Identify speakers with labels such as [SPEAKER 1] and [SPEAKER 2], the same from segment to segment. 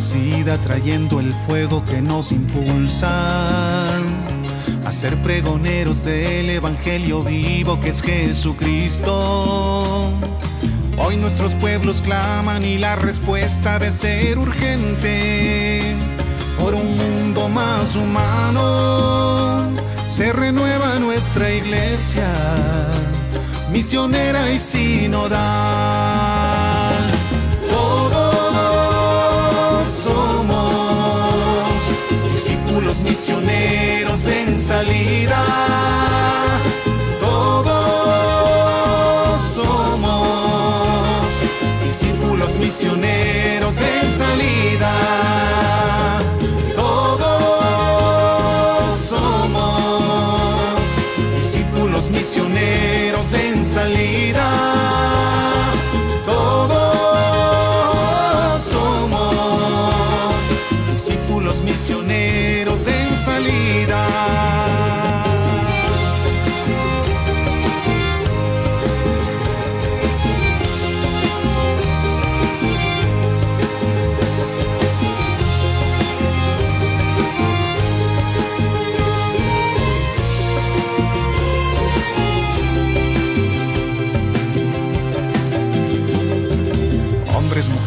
[SPEAKER 1] enfurecida, trayendo el fuego que nos impulsa a ser pregoneros del Evangelio vivo que es Jesucristo. Hoy nuestros pueblos claman y la respuesta ha de ser urgente. Por un mundo más humano se renueva nuestra iglesia, misionera y sinodal. Todos somos discípulos misioneros en salida. Todos somos discípulos misioneros en salida. Todos somos discípulos misioneros en salida. Todos somos discípulos misioneros en salida.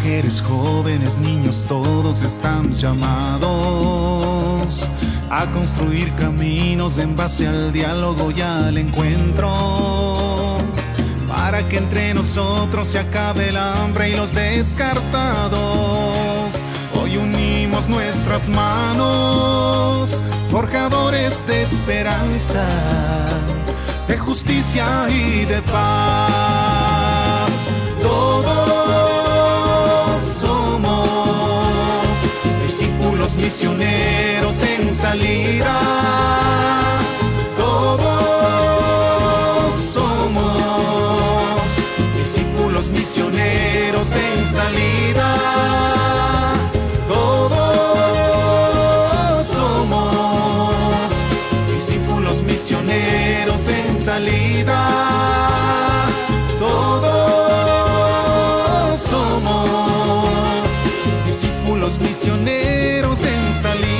[SPEAKER 1] Mujeres, jóvenes, niños, todos están llamados a construir caminos en base al diálogo y al encuentro, para que entre nosotros se acabe el hambre y los descartados. Hoy unimos nuestras manos, forjadores de esperanza, de justicia y de paz. Todos somos discípulos misioneros en salida. Todos somos discípulos misioneros en salida. Todos somos discípulos misioneros en salida. Todos somos discípulos misioneros en salida.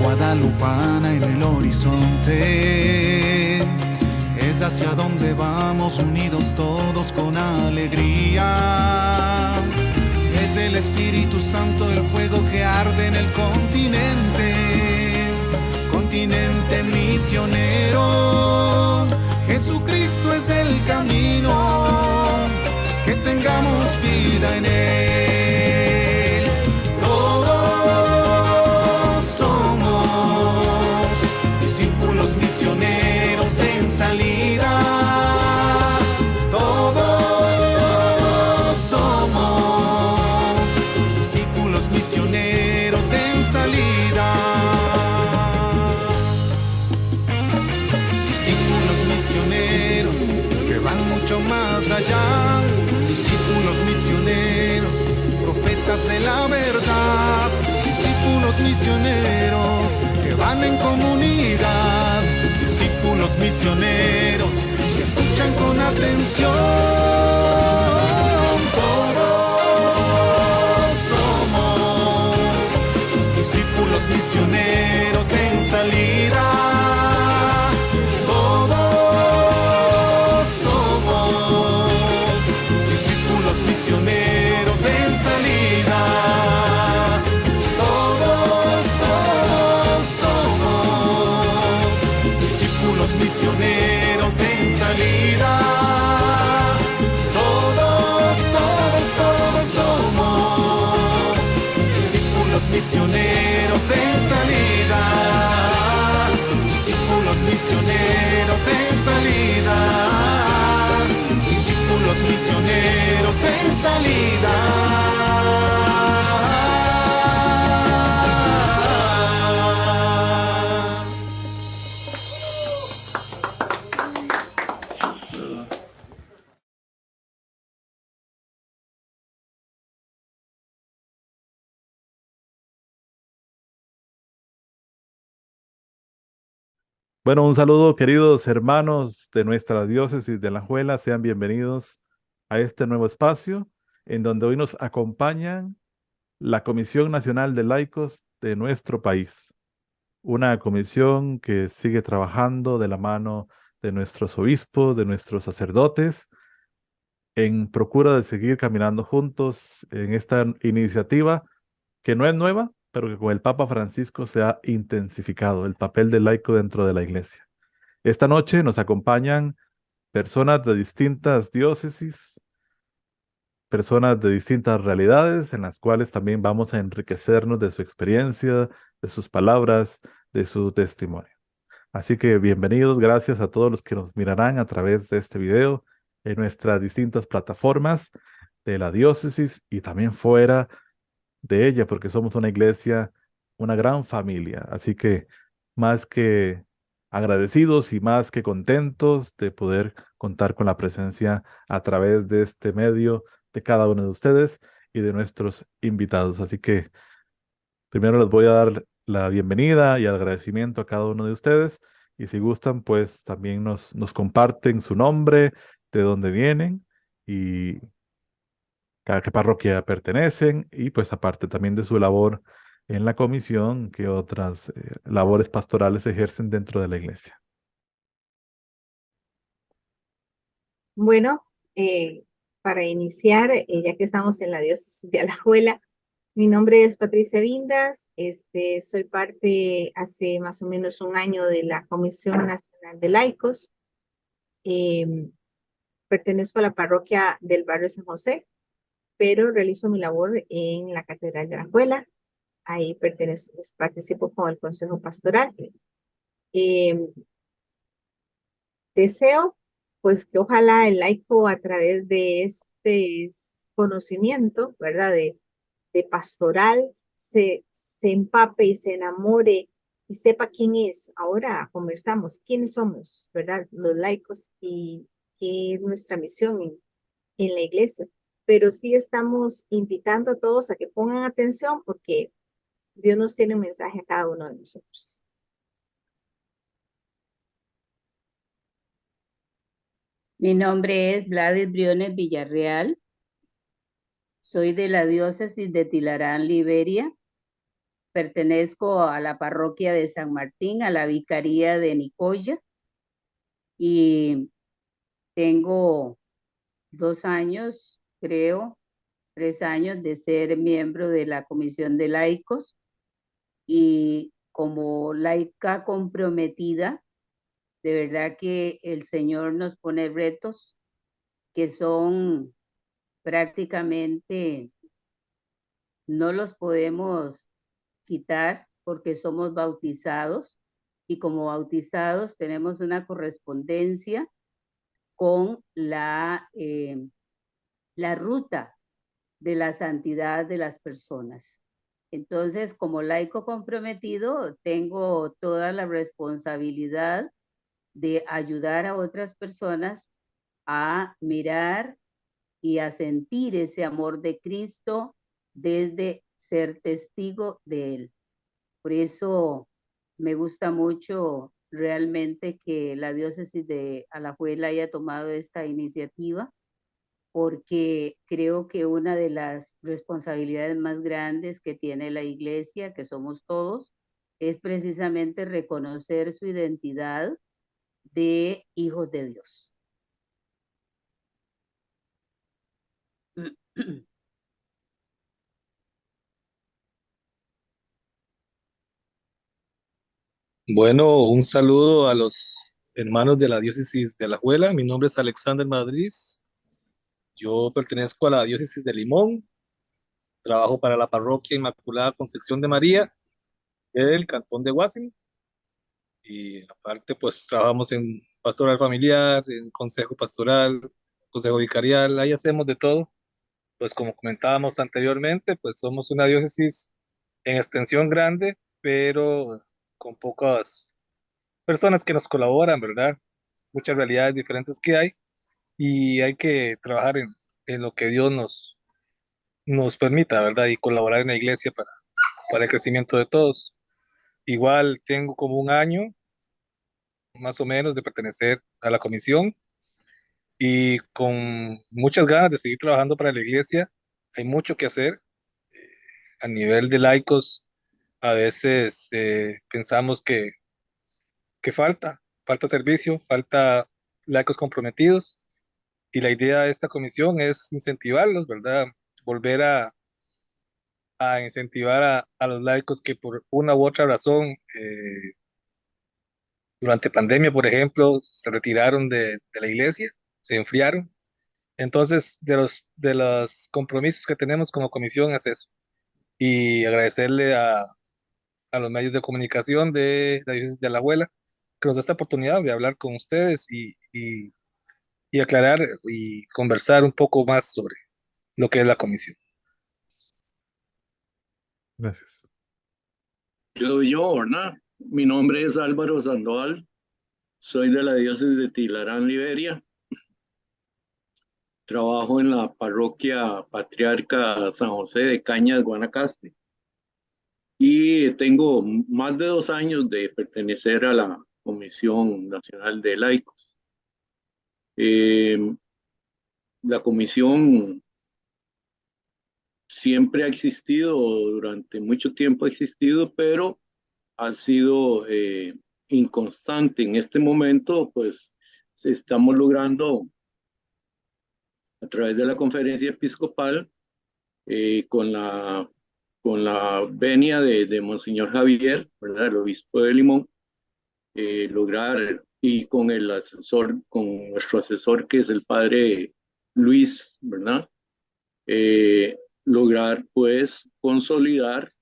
[SPEAKER 1] Guadalupana en el horizonte es hacia donde vamos, unidos todos con alegría. Es el Espíritu Santo el fuego que arde en el continente, continente misionero. Jesucristo es el camino, que tengamos vida en él. Todos somos discípulos misioneros en salida. Todos somos discípulos misioneros en salida. Discípulos misioneros que van mucho más allá. Discípulos misioneros, profetas de la verdad. Discípulos misioneros que van en comunidad. Discípulos misioneros que escuchan con atención. Todos somos discípulos misioneros en salida. Todos somos discípulos misioneros en salida. Todos somos discípulos misioneros en salida. Todos somos discípulos misioneros en salida. Discípulos misioneros en salida. Discípulos misioneros en salida.
[SPEAKER 2] Bueno, un saludo, queridos hermanos de nuestra diócesis de Alajuela. Sean bienvenidos a este nuevo espacio en donde hoy nos acompañan la Comisión Nacional de Laicos de nuestro país. Una comisión que sigue trabajando de la mano de nuestros obispos, de nuestros sacerdotes, en procura de seguir caminando juntos en esta iniciativa que no es nueva, pero que con el Papa Francisco se ha intensificado el papel del laico dentro de la Iglesia. Esta noche nos acompañan personas de distintas diócesis, personas de distintas realidades, en las cuales también vamos a enriquecernos de su experiencia, de sus palabras, de su testimonio. Así que bienvenidos, gracias a todos los que nos mirarán a través de este video en nuestras distintas plataformas de la diócesis y también fuera de ella, porque somos una iglesia, una gran familia. Así que más que agradecidos y más que contentos de poder contar con la presencia a través de este medio de cada uno de ustedes y de nuestros invitados. Así que primero les voy a dar la bienvenida y agradecimiento a cada uno de ustedes. Y si gustan, pues también nos comparten su nombre, de dónde vienen y a qué parroquia pertenecen y pues aparte también de su labor en la comisión, que otras labores pastorales ejercen dentro de la iglesia.
[SPEAKER 3] Bueno, para iniciar, ya que estamos en la diócesis de Alajuela, mi nombre es Patricia Vindas, soy parte hace más o menos un año de la Comisión Nacional de Laicos. Eh, Pertenezco a la parroquia del barrio San José, pero realizo mi labor en la Catedral de Alajuela. Ahí participo con el Consejo Pastoral. Eh, Deseo, pues, que ojalá el laico a través de este conocimiento, ¿verdad? De pastoral, se empape y se enamore y sepa quién es. Ahora conversamos, quiénes somos, ¿verdad? Los laicos y qué es nuestra misión en la iglesia. Pero sí estamos invitando a todos a que pongan atención porque Dios nos tiene un mensaje a cada uno de nosotros.
[SPEAKER 4] Mi nombre es Gladys Briones Villarreal. Soy de la diócesis de Tilarán, Liberia. Pertenezco a la parroquia de San Martín, a la vicaría de Nicoya, y tengo 2 años, creo, 3 años de ser miembro de la Comisión de Laicos, y como laica comprometida, de verdad que el Señor nos pone retos que son prácticamente, no los podemos quitar porque somos bautizados, y como bautizados tenemos una correspondencia con la ruta de la santidad de las personas. Entonces, como laico comprometido, tengo toda la responsabilidad de ayudar a otras personas a mirar y a sentir ese amor de Cristo desde ser testigo de Él. Por eso me gusta mucho realmente que la diócesis de Alajuela haya tomado esta iniciativa, porque creo que una de las responsabilidades más grandes que tiene la iglesia, que somos todos, es precisamente reconocer su identidad de hijos de Dios.
[SPEAKER 5] Bueno, un saludo a los hermanos de la diócesis de Alajuela. Mi nombre es Alexander Madrid. Yo pertenezco a la diócesis de Limón. Trabajo para la parroquia Inmaculada Concepción de María del cantón de Guasimo. Y aparte, pues trabajamos en pastoral familiar, en consejo pastoral, consejo vicarial. Ahí hacemos de todo. Pues como comentábamos anteriormente, pues somos una diócesis en extensión grande, pero con pocas personas que nos colaboran, ¿verdad? Muchas realidades diferentes que hay y hay que trabajar en lo que Dios nos permita, ¿verdad? Y colaborar en la iglesia para el crecimiento de todos. Igual tengo como un año más o menos de pertenecer a la comisión y con muchas ganas de seguir trabajando para la iglesia. Hay mucho que hacer a nivel de laicos. A veces pensamos que falta servicio, falta laicos comprometidos, y la idea de esta comisión es incentivarlos, ¿verdad? Volver a incentivar a los laicos que por una u otra razón, durante pandemia, por ejemplo, se retiraron de la iglesia, se enfriaron. Entonces, de los compromisos que tenemos como comisión es eso. Y agradecerle a los medios de comunicación de la Diócesis de Alajuela que nos da esta oportunidad de hablar con ustedes y aclarar y conversar un poco más sobre lo que es la comisión.
[SPEAKER 2] Gracias.
[SPEAKER 6] Yo, ¿verdad? Mi nombre es Álvaro Sandoval, soy de la diócesis de Tilarán, Liberia. Trabajo en la parroquia Patriarca San José de Cañas, Guanacaste. Y tengo más de 2 años de pertenecer a la Comisión Nacional de Laicos. La comisión siempre ha existido, durante mucho tiempo ha existido, pero ha sido inconstante. En este momento, pues, estamos logrando, a través de la conferencia episcopal, con la venia de Monseñor Javier, ¿verdad?, el obispo de Limón, lograr, y con el asesor, con nuestro asesor, que es el padre Luis, ¿verdad?, lograr, pues, consolidar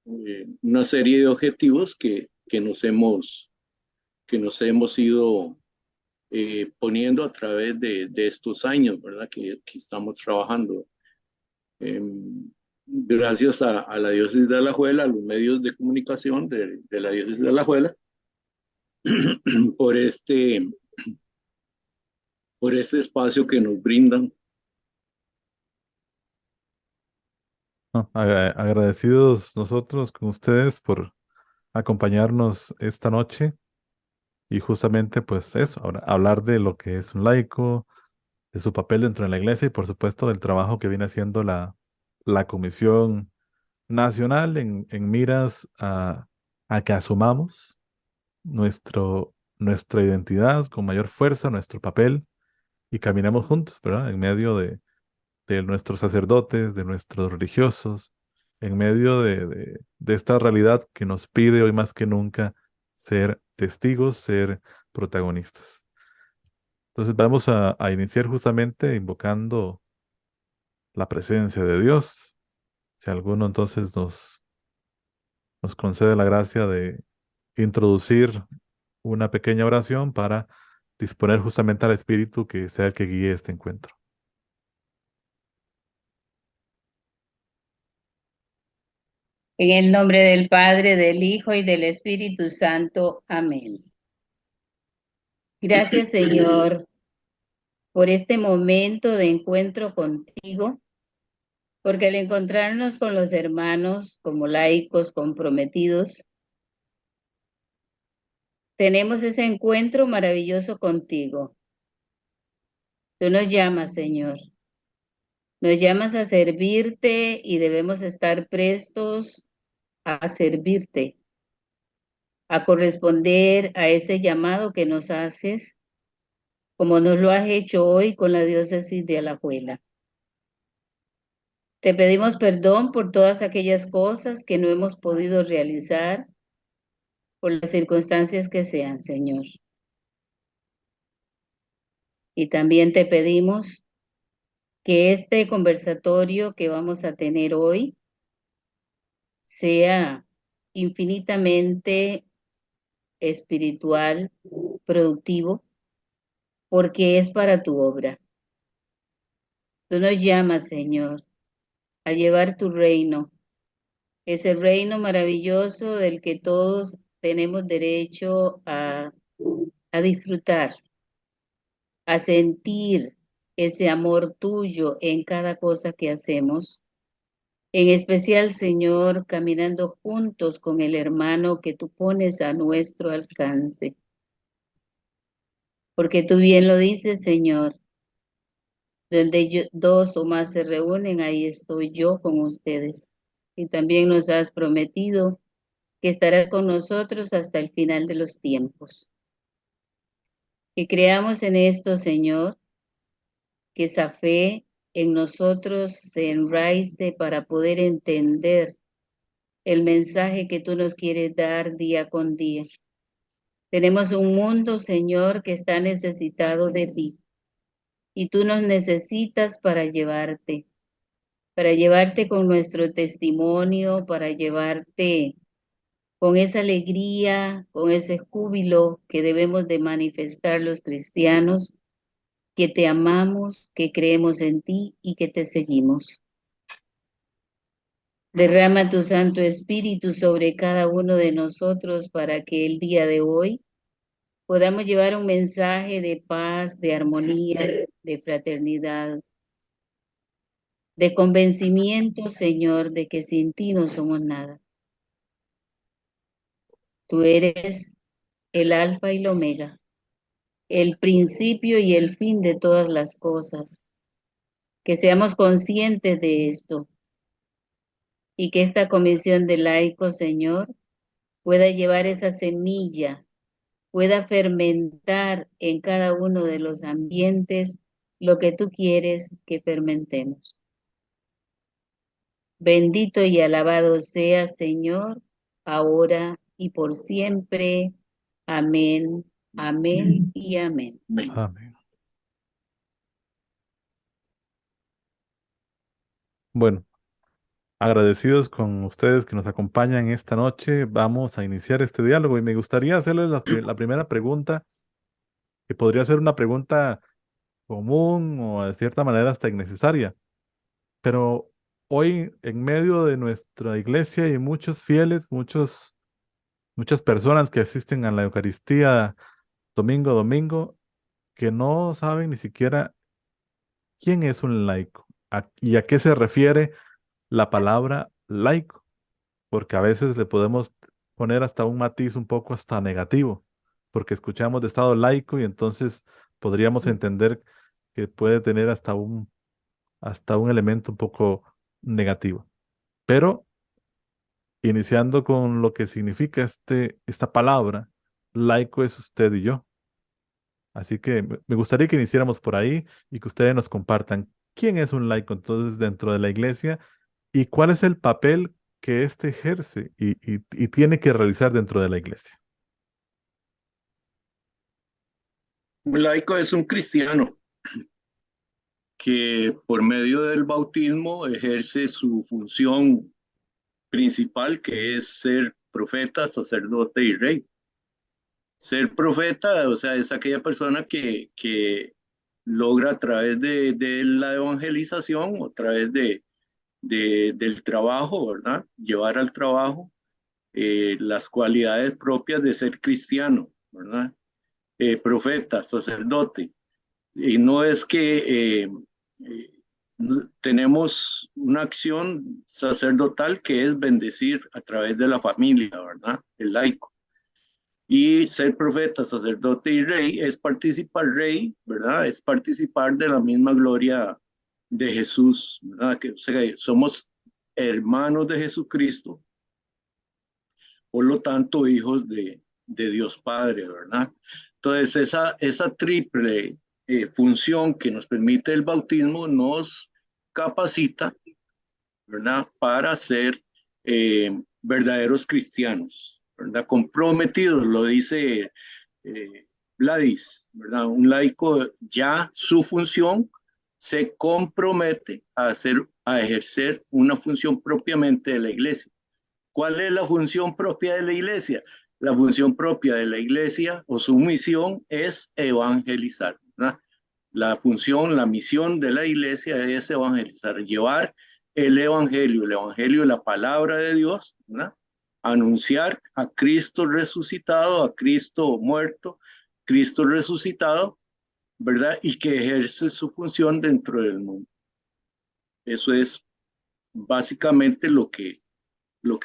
[SPEAKER 6] una serie de objetivos que nos hemos ido poniendo a través de estos años, ¿verdad?, que estamos trabajando. Gracias a la diócesis de Alajuela, a los medios de comunicación de la diócesis de Alajuela, por este espacio que nos brindan.
[SPEAKER 2] No, agradecidos nosotros con ustedes por acompañarnos esta noche y justamente pues eso, ahora hablar de lo que es un laico, de su papel dentro de la iglesia y por supuesto del trabajo que viene haciendo la Comisión Nacional en miras a que asumamos nuestra identidad con mayor fuerza, nuestro papel y caminemos juntos, ¿verdad? En medio de nuestros sacerdotes, de nuestros religiosos, en medio de esta realidad que nos pide hoy más que nunca ser testigos, ser protagonistas. Entonces vamos a iniciar justamente invocando la presencia de Dios. Si alguno entonces nos concede la gracia de introducir una pequeña oración para disponer justamente al Espíritu que sea el que guíe este encuentro.
[SPEAKER 4] En el nombre del Padre, del Hijo y del Espíritu Santo. Amén. Gracias, Señor, por este momento de encuentro contigo, porque al encontrarnos con los hermanos como laicos comprometidos, tenemos ese encuentro maravilloso contigo. Tú nos llamas, Señor. Nos llamas a servirte y debemos estar prestos a servirte, a corresponder a ese llamado que nos haces, como nos lo has hecho hoy con la diócesis de Alajuela. Te pedimos perdón por todas aquellas cosas que no hemos podido realizar, por las circunstancias que sean, Señor. Y también te pedimos que este conversatorio que vamos a tener hoy sea infinitamente espiritual, productivo, porque es para tu obra. Tú nos llamas, Señor, a llevar tu reino, ese reino maravilloso del que todos tenemos derecho a disfrutar, a sentir ese amor tuyo en cada cosa que hacemos. En especial, Señor, caminando juntos con el hermano que tú pones a nuestro alcance. Porque tú bien lo dices, Señor, donde dos o más se reúnen, ahí estoy yo con ustedes. Y también nos has prometido que estarás con nosotros hasta el final de los tiempos. Que creamos en esto, Señor, que esa fe en nosotros se enraice para poder entender el mensaje que tú nos quieres dar día con día. Tenemos un mundo, Señor, que está necesitado de ti. Y tú nos necesitas para llevarte con nuestro testimonio, para llevarte con esa alegría, con ese júbilo que debemos de manifestar los cristianos, que te amamos, que creemos en ti y que te seguimos. Derrama tu Santo Espíritu sobre cada uno de nosotros para que el día de hoy podamos llevar un mensaje de paz, de armonía, de fraternidad, de convencimiento, Señor, de que sin ti no somos nada. Tú eres el Alfa y el Omega, el principio y el fin de todas las cosas. Que seamos conscientes de esto y que esta comisión de laicos, Señor, pueda llevar esa semilla, pueda fermentar en cada uno de los ambientes lo que tú quieres que fermentemos. Bendito y alabado sea, Señor, ahora y por siempre. Amén, amén y amén.
[SPEAKER 2] Amén. Bueno, agradecidos con ustedes que nos acompañan esta noche, vamos a iniciar este diálogo y me gustaría hacerles la primera pregunta, que podría ser una pregunta común o de cierta manera hasta innecesaria, pero hoy en medio de nuestra iglesia hay muchos fieles, muchas personas que asisten a la Eucaristía domingo a domingo, que no saben ni siquiera quién es un laico y a qué se refiere la palabra laico, porque a veces le podemos poner hasta un matiz un poco hasta negativo, porque escuchamos de Estado laico y entonces podríamos entender que puede tener hasta un elemento un poco negativo. Pero iniciando con lo que significa esta palabra, laico es usted y yo. Así que me gustaría que iniciáramos por ahí y que ustedes nos compartan quién es un laico entonces dentro de la iglesia y cuál es el papel que éste ejerce y tiene que realizar dentro de la iglesia.
[SPEAKER 6] Un laico es un cristiano que por medio del bautismo ejerce su función principal, que es ser profeta, sacerdote y rey. Ser profeta, o sea, es aquella persona que logra a través de la evangelización o a través del trabajo, ¿verdad? Llevar al trabajo las cualidades propias de ser cristiano, ¿verdad? Profeta, sacerdote. Y no es que tenemos una acción sacerdotal que es bendecir a través de la familia, ¿verdad? El laico. Y ser profeta, sacerdote y rey es participar, rey, ¿verdad? Es participar de la misma gloria de Jesús, ¿verdad? Que, o sea, somos hermanos de Jesucristo, por lo tanto, hijos de Dios Padre, ¿verdad? Entonces, esa triple función que nos permite el bautismo nos capacita, ¿verdad? Para ser verdaderos cristianos, ¿verdad? Comprometidos, lo dice Gladys, ¿verdad? Un laico ya su función se compromete a ejercer una función propiamente de la iglesia. ¿Cuál es la función propia de la iglesia? La función propia de la iglesia o su misión es evangelizar, ¿verdad? La función, la misión de la iglesia es evangelizar, llevar el evangelio de la palabra de Dios, ¿verdad? Anunciar a Cristo resucitado, a Cristo muerto, Cristo resucitado, ¿verdad? Y que ejerce su función dentro del mundo. Eso es básicamente lo que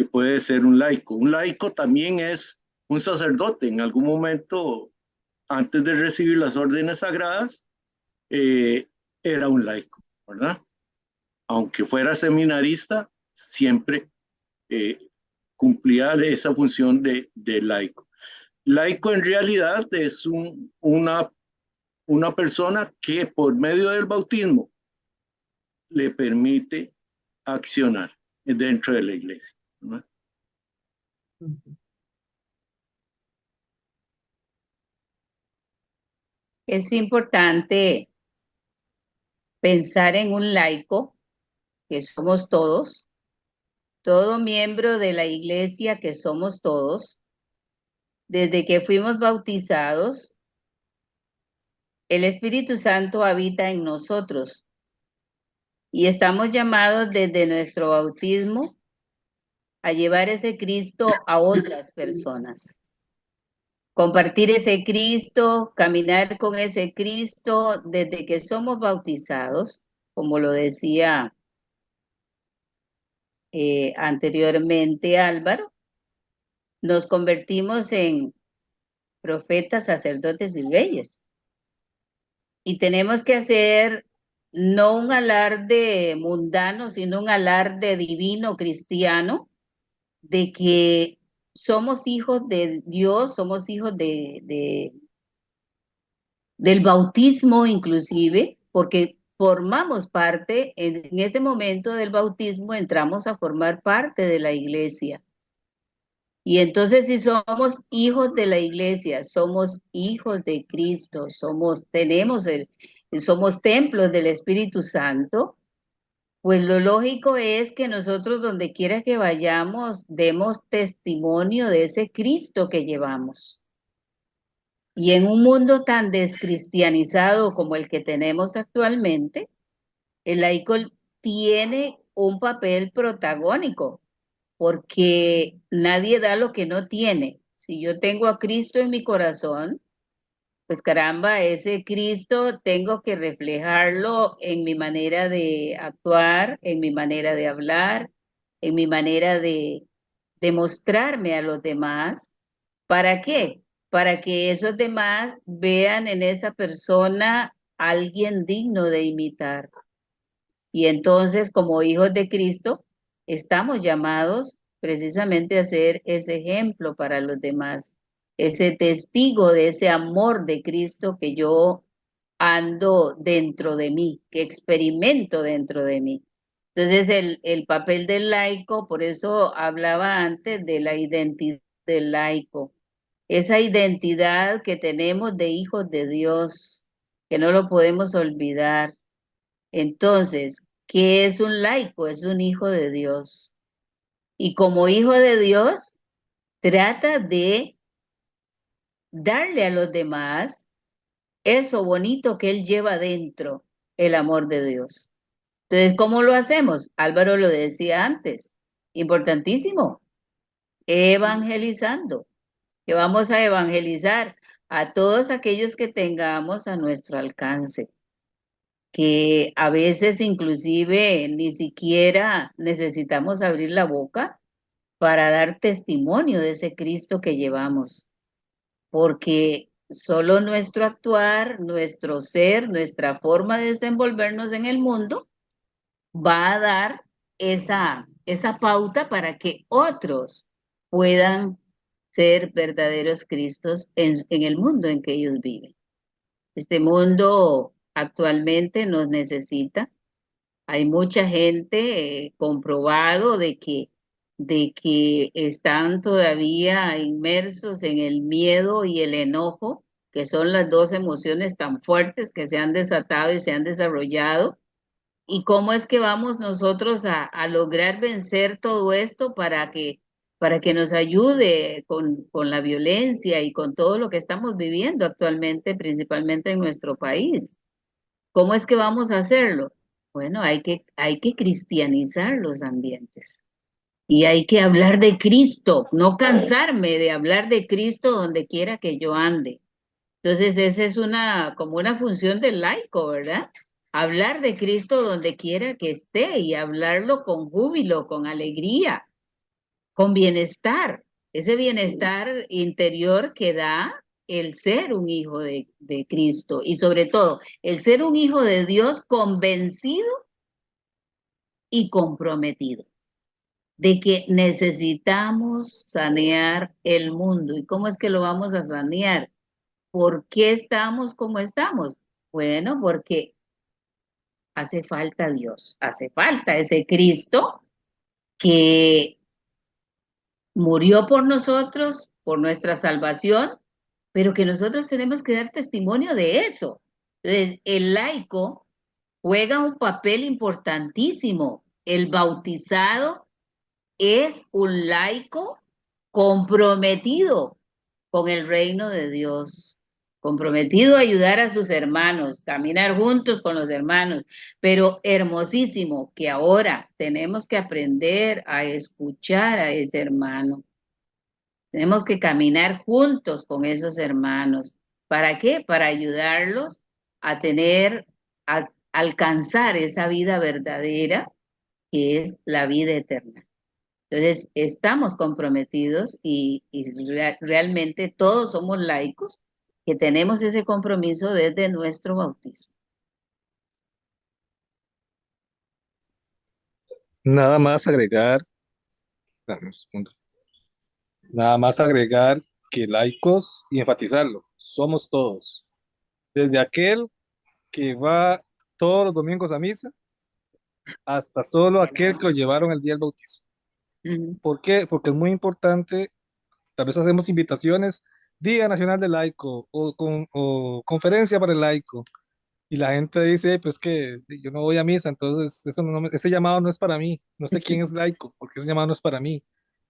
[SPEAKER 6] puede ser un laico. Un laico también es un sacerdote. En algún momento antes de recibir las órdenes sagradas, era un laico, ¿verdad? Aunque fuera seminarista, siempre cumplía esa función de laico. Laico en realidad es una persona que por medio del bautismo le permite accionar dentro de la iglesia, ¿no?
[SPEAKER 4] Es importante pensar en un laico, que somos todos, todo miembro de la iglesia que somos todos, desde que fuimos bautizados, el Espíritu Santo habita en nosotros y estamos llamados desde nuestro bautismo a llevar ese Cristo a otras personas. Compartir ese Cristo, caminar con ese Cristo desde que somos bautizados, como lo decía anteriormente Álvaro, nos convertimos en profetas, sacerdotes y reyes. Y tenemos que hacer no un alarde mundano, sino un alarde divino cristiano de que somos hijos de Dios, somos hijos del bautismo inclusive, porque formamos parte, en ese momento del bautismo entramos a formar parte de la iglesia. Y entonces si somos hijos de la iglesia, somos hijos de Cristo, somos templos del Espíritu Santo, pues lo lógico es que nosotros donde quiera que vayamos demos testimonio de ese Cristo que llevamos. Y en un mundo tan descristianizado como el que tenemos actualmente, el laico tiene un papel protagónico, porque nadie da lo que no tiene. Si yo tengo a Cristo en mi corazón, pues caramba, ese Cristo tengo que reflejarlo en mi manera de actuar, en mi manera de hablar, en mi manera de mostrarme a los demás. ¿Para qué? Para que esos demás vean en esa persona alguien digno de imitar. Y entonces, como hijos de Cristo, estamos llamados precisamente a ser ese ejemplo para los demás, ese testigo de ese amor de Cristo que yo ando dentro de mí, que experimento dentro de mí. Entonces, el papel del laico, por eso hablaba antes de la identidad del laico, esa identidad que tenemos de hijos de Dios, que no lo podemos olvidar. Entonces, ¿qué es un laico? Es un hijo de Dios. Y como hijo de Dios, trata de darle a los demás eso bonito que él lleva dentro, el amor de Dios. Entonces, ¿cómo lo hacemos? Álvaro lo decía antes, importantísimo, evangelizando, que vamos a evangelizar a todos aquellos que tengamos a nuestro alcance, que a veces inclusive ni siquiera necesitamos abrir la boca para dar testimonio de ese Cristo que llevamos, porque solo nuestro actuar, nuestro ser, nuestra forma de desenvolvernos en el mundo va a dar esa pauta para que otros puedan ser verdaderos Cristos en el mundo en que ellos viven. Este mundo actualmente nos necesita. Hay mucha gente comprobado de que están todavía inmersos en el miedo y el enojo, que son las dos emociones tan fuertes que se han desatado y se han desarrollado. ¿Y cómo es que vamos nosotros a lograr vencer todo esto para que nos ayude con la violencia y con todo lo que estamos viviendo actualmente, principalmente en nuestro país? ¿Cómo es que vamos a hacerlo? Bueno, hay que cristianizar los ambientes. Y hay que hablar de Cristo, no cansarme de hablar de Cristo donde quiera que yo ande. Entonces, esa es como una función del laico, ¿verdad? Hablar de Cristo donde quiera que esté y hablarlo con júbilo, con alegría, con bienestar. Ese bienestar interior que da el ser un hijo de Cristo y sobre todo el ser un hijo de Dios convencido y comprometido de que necesitamos sanear el mundo. ¿Y cómo es que lo vamos a sanear? ¿Por qué estamos como estamos? Bueno, porque hace falta Dios, hace falta ese Cristo que murió por nosotros, por nuestra salvación, pero que nosotros tenemos que dar testimonio de eso. Entonces, el laico juega un papel importantísimo. El bautizado es un laico comprometido con el reino de Dios, comprometido a ayudar a sus hermanos, caminar juntos con los hermanos, pero hermosísimo que ahora tenemos que aprender a escuchar a ese hermano. Tenemos que caminar juntos con esos hermanos. ¿Para qué? Para ayudarlos a alcanzar esa vida verdadera que es la vida eterna. Entonces, estamos comprometidos y realmente todos somos laicos que tenemos ese compromiso desde nuestro bautismo.
[SPEAKER 5] Nada más agregar, dame un segundo. Nada más agregar que laicos y enfatizarlo, somos todos. Desde aquel que va todos los domingos a misa hasta solo aquel que lo llevaron el día del bautizo. ¿Por qué? Porque es muy importante, tal vez hacemos invitaciones, Día Nacional del Laico o Conferencia para el Laico, y la gente dice, pues que yo no voy a misa, entonces ese llamado no es para mí, no sé quién es laico, porque ese llamado no es para mí.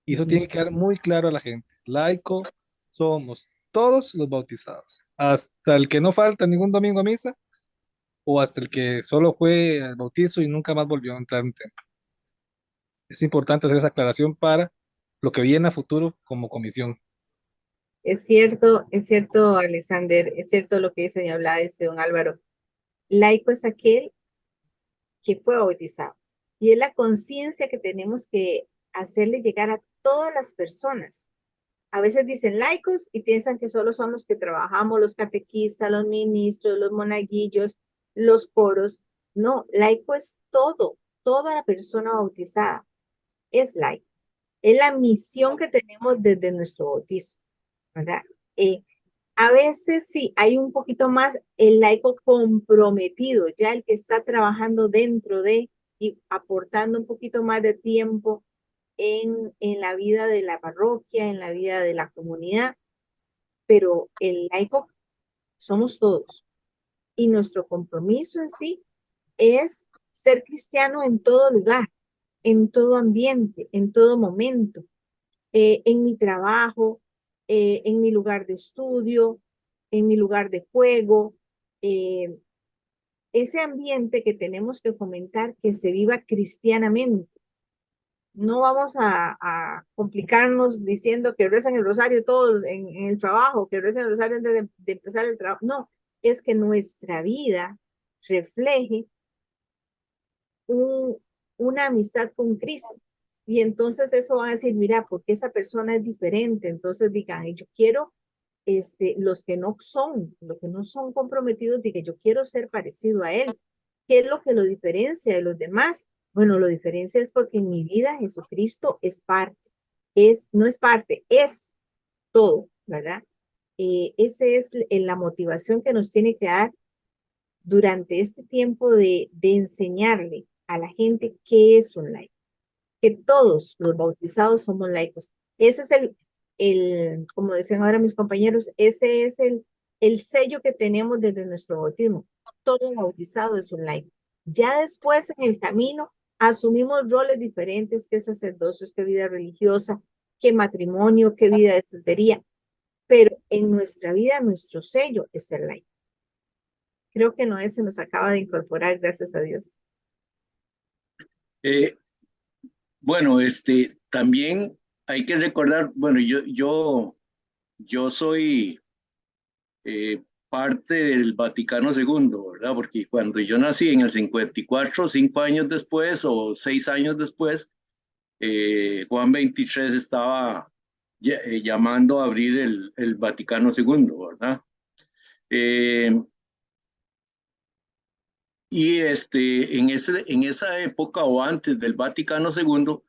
[SPEAKER 5] Y eso tiene que quedar muy claro a la gente. Laico somos todos los bautizados, hasta el que no falta ningún domingo a misa, o hasta el que solo fue al bautizo y nunca más volvió a entrar en templo. Es importante hacer esa aclaración para lo que viene a futuro como comisión.
[SPEAKER 3] Es cierto, Alexander, es cierto lo que dice doña Blades, don Álvaro. Laico es aquel que fue bautizado. Y es la conciencia que tenemos que hacerle llegar a todas las personas. A veces dicen laicos y piensan que solo son los que trabajamos, los catequistas, los ministros, los monaguillos, los coros. No, laico es toda la persona bautizada es laico. Es la misión que tenemos desde nuestro bautismo, ¿verdad? A veces sí, hay un poquito más el laico comprometido, ya el que está trabajando dentro de y aportando un poquito más de tiempo en la vida de la parroquia, en la vida de la comunidad, pero el laico somos todos. Y nuestro compromiso en sí es ser cristiano en todo lugar, en todo ambiente, en todo momento, en mi trabajo, en mi lugar de estudio, en mi lugar de juego, ese ambiente que tenemos que fomentar que se viva cristianamente. No vamos a complicarnos diciendo que recen el rosario todos en el trabajo, que recen el rosario antes de empezar el trabajo. No, es que nuestra vida refleje una amistad con Cristo. Y entonces eso va a decir, mira, porque esa persona es diferente. Entonces digan, yo quiero, los que no son comprometidos, digan, yo quiero ser parecido a él. ¿Qué es lo que lo diferencia de los demás? Bueno, lo diferencia es porque en mi vida Jesucristo es parte. No es parte, es todo, ¿verdad? Esa es la motivación que nos tiene que dar durante este tiempo de enseñarle a la gente qué es un laico, que todos los bautizados somos laicos. Ese es como decían ahora mis compañeros, ese es el sello que tenemos desde nuestro bautismo. Todo bautizado es un laico. Ya después en el camino asumimos roles diferentes, qué sacerdocios, qué vida religiosa, qué matrimonio, qué vida de soltería, pero en nuestra vida nuestro sello es ser laico. Creo que Noé se nos acaba de incorporar, gracias a Dios.
[SPEAKER 6] Bueno, también hay que recordar, bueno, yo soy parte del Vaticano II, ¿verdad? Porque cuando yo nací en el 54, 5 años después o 6 años después, Juan 23 estaba llamando a abrir el Vaticano II, ¿verdad? Y en esa época o antes del Vaticano II,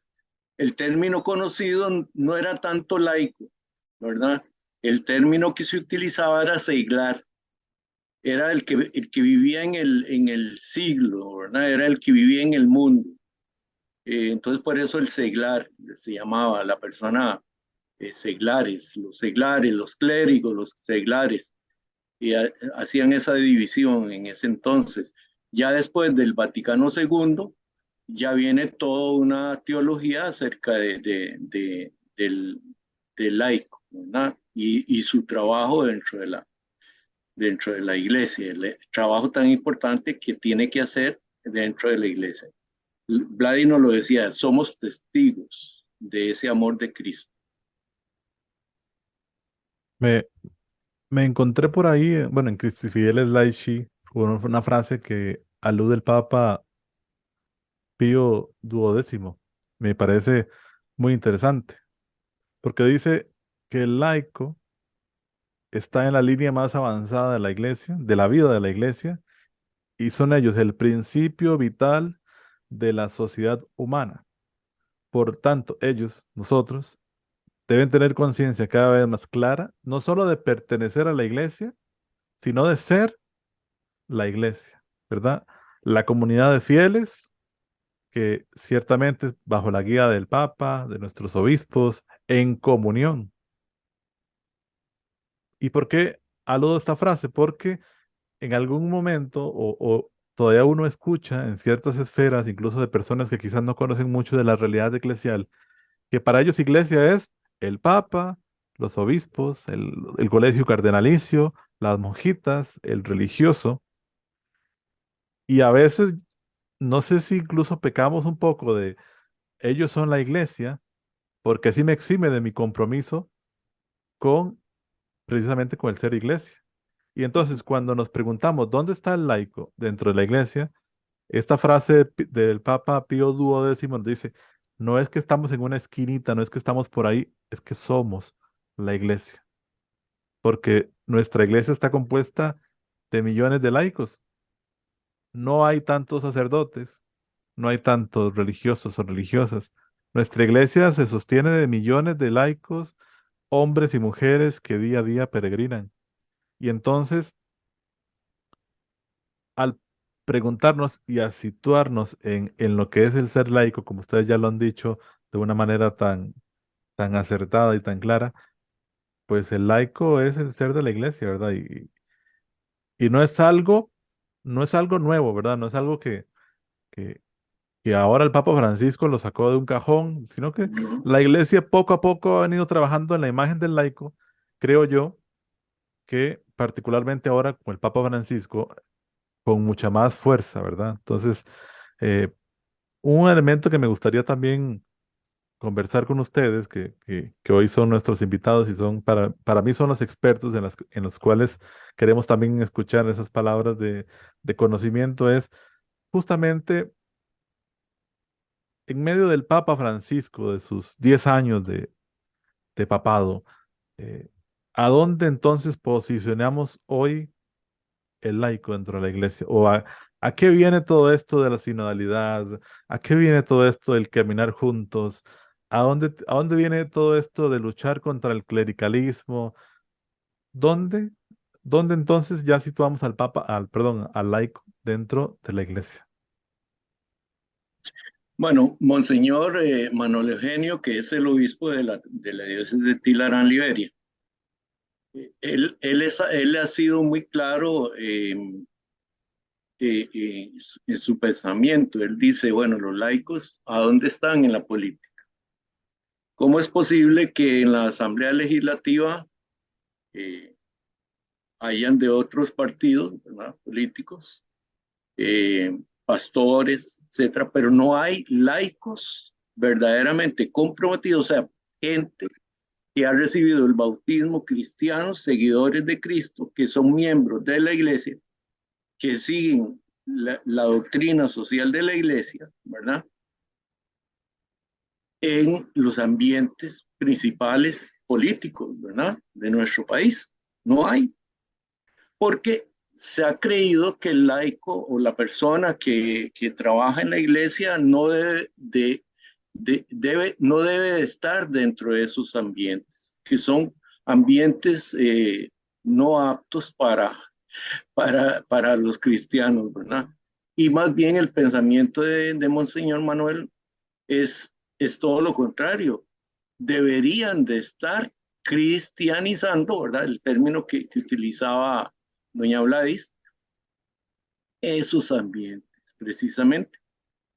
[SPEAKER 6] el término conocido no era tanto laico, ¿verdad? El término que se utilizaba era seglar, era el que vivía en el siglo, ¿verdad? Era el que vivía en el mundo. Entonces, por eso el seglar se llamaba la persona seglares, los clérigos, los seglares, y hacían esa división en ese entonces. Ya después del Vaticano II, ya viene toda una teología acerca del laico, ¿verdad? Y su trabajo dentro de la iglesia, el trabajo tan importante que tiene que hacer dentro de la iglesia. Vladi nos lo decía, somos testigos de ese amor de Cristo.
[SPEAKER 2] Me, me encontré por ahí, bueno, en Cristi Fideles Laici, una frase que alude el Papa Pío XII. Me parece muy interesante, porque dice que el laico está en la línea más avanzada de la iglesia, de la vida de la iglesia, y son ellos el principio vital de la sociedad humana. Por tanto, ellos, nosotros, deben tener conciencia cada vez más clara, no solo de pertenecer a la iglesia, sino de ser la iglesia, ¿verdad? La comunidad de fieles que ciertamente bajo la guía del Papa, de nuestros obispos, en comunión. ¿Y por qué aludo esta frase? Porque en algún momento o todavía uno escucha en ciertas esferas, incluso de personas que quizás no conocen mucho de la realidad eclesial, que para ellos iglesia es el Papa, los obispos, el colegio cardenalicio, las monjitas, el religioso, y a veces no sé si incluso pecamos un poco de ellos son la iglesia, porque así me exime de mi compromiso con precisamente con el ser iglesia. Y entonces cuando nos preguntamos dónde está el laico dentro de la iglesia, esta frase del Papa Pío XII nos dice, no es que estamos en una esquinita, no es que estamos por ahí, es que somos la iglesia, porque nuestra iglesia está compuesta de millones de laicos. No hay tantos sacerdotes, no hay tantos religiosos o religiosas. Nuestra iglesia se sostiene de millones de laicos, hombres y mujeres que día a día peregrinan. Y entonces, al preguntarnos y a situarnos en lo que es el ser laico, como ustedes ya lo han dicho de una manera tan acertada y tan clara, pues el laico es el ser de la iglesia, ¿verdad? Y no es algo nuevo, ¿verdad? No es algo que, que ahora el Papa Francisco lo sacó de un cajón, sino que la iglesia poco a poco ha venido trabajando en la imagen del laico, creo yo, que particularmente ahora con el Papa Francisco, con mucha más fuerza, ¿verdad? Entonces, eh, un elemento que me gustaría también conversar con ustedes, que hoy son nuestros invitados y son, para mí son los expertos en los cuales queremos también escuchar esas palabras de conocimiento, es justamente en medio del Papa Francisco, de sus 10 años de papado, eh, ¿a dónde entonces posicionamos hoy el laico dentro de la iglesia? ¿O a qué viene todo esto de la sinodalidad? ¿A qué viene todo esto del caminar juntos? A dónde viene todo esto de luchar contra el clericalismo? ¿Dónde, dónde entonces ya situamos al Papa, perdón, al laico dentro de la iglesia?
[SPEAKER 6] Bueno, Monseñor Manuel Eugenio, que es el obispo de la diócesis de Tilarán, Liberia, él ha sido muy claro en su pensamiento. Él dice, bueno, los laicos, ¿a dónde están en la política? ¿Cómo es posible que en la Asamblea Legislativa eh, hayan de otros partidos, ¿verdad?, políticos, pastores, etcétera, pero no hay laicos verdaderamente comprometidos, o sea, gente que ha recibido el bautismo cristiano, seguidores de Cristo, que son miembros de la iglesia, que siguen la doctrina social de la iglesia, ¿verdad?, en los ambientes principales políticos, ¿verdad? De nuestro país. No hay. Porque se ha creído que el laico o la persona que trabaja en la iglesia no no debe de estar dentro de esos ambientes, que son ambientes no aptos para los cristianos, ¿verdad? Y más bien el pensamiento de Monseñor Manuel es todo lo contrario. Deberían de estar cristianizando, ¿verdad? El término que utilizaba doña Gladys, esos ambientes, precisamente,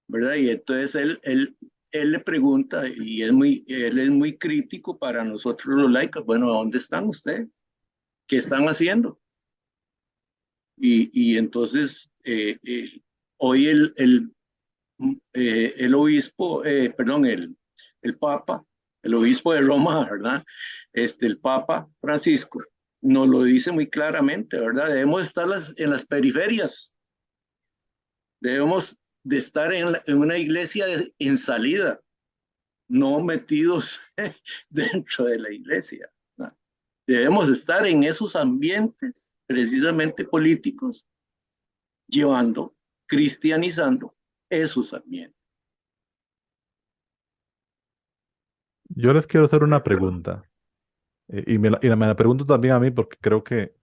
[SPEAKER 6] ¿verdad? Y entonces él le pregunta, y él es muy crítico para nosotros los laicos, bueno, ¿dónde están ustedes? ¿Qué están haciendo? Y entonces, hoy el obispo, perdón, el papa, el obispo de Roma, ¿verdad? El papa Francisco nos lo dice muy claramente, ¿verdad? Debemos estar en las periferias, debemos de estar en una iglesia en salida, no metidos dentro de la iglesia, ¿no? Debemos estar en esos ambientes, precisamente políticos, llevando, cristianizando esos ambientes.
[SPEAKER 2] Yo les quiero hacer una pregunta. Y me la pregunto también a mí porque creo que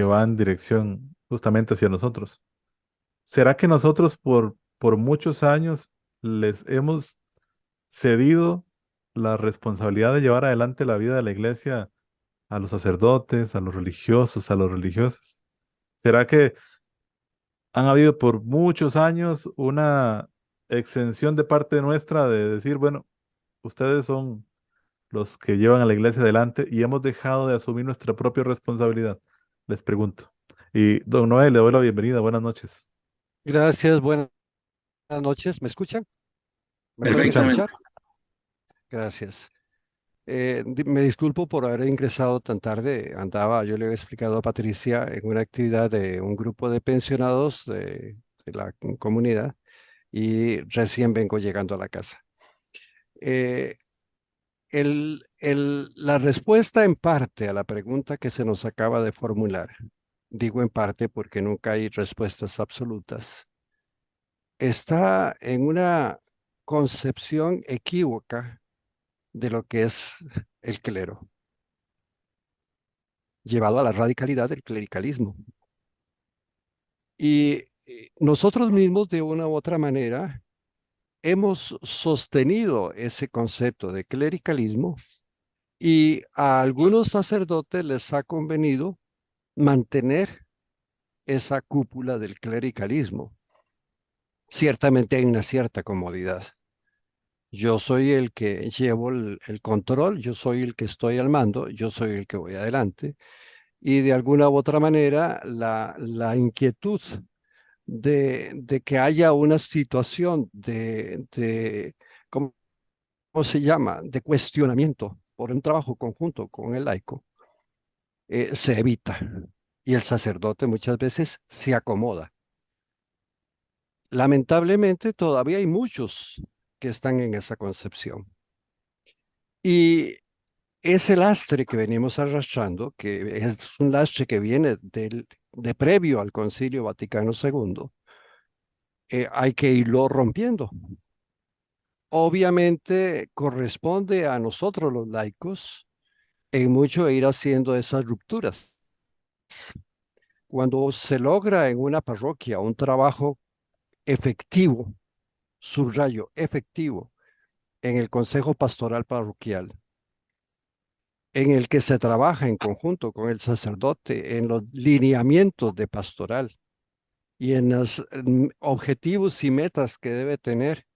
[SPEAKER 2] va en dirección justamente hacia nosotros. ¿Será que nosotros por muchos años les hemos cedido la responsabilidad de llevar adelante la vida de la iglesia a los sacerdotes, a los religiosos, a los religiosas? ¿Será que han habido por muchos años una exención de parte nuestra de decir, bueno, ustedes son los que llevan a la iglesia adelante y hemos dejado de asumir nuestra propia responsabilidad? Les pregunto. Y don Noé, le doy la bienvenida. Buenas noches.
[SPEAKER 7] Gracias, buenas noches. ¿Me escuchan? ¿Me pueden
[SPEAKER 6] Perfectamente.
[SPEAKER 7] escuchar? Gracias. Me disculpo por haber ingresado tan tarde. Yo le he explicado a Patricia en una actividad de un grupo de pensionados de la comunidad y recién vengo llegando a la casa. Eh, la respuesta en parte a la pregunta que se nos acaba de formular, digo en parte porque nunca hay respuestas absolutas, está en una concepción equívoca de lo que es el clero, llevado a la radicalidad del clericalismo. Y nosotros mismos, de una u otra manera, hemos sostenido ese concepto de clericalismo y a algunos sacerdotes les ha convenido mantener esa cúpula del clericalismo. Ciertamente hay una cierta comodidad. Yo soy el que llevo el control, yo soy el que estoy al mando, yo soy el que voy adelante. Y de alguna u otra manera, la inquietud de que haya una situación ¿cómo se llama?, de cuestionamiento por un trabajo conjunto con el laico, se evita. Y el sacerdote muchas veces se acomoda. Lamentablemente, todavía hay muchos que están en esa concepción. Y ese lastre que venimos arrastrando, que es un lastre que viene de previo al Concilio Vaticano II, hay que irlo rompiendo. Obviamente corresponde a nosotros los laicos en mucho ir haciendo esas rupturas. Cuando se logra en una parroquia un trabajo efectivo, subrayo, efectivo, en el Consejo Pastoral Parroquial, en el que se trabaja en conjunto con el sacerdote en los lineamientos de pastoral y en los objetivos y metas que debe tener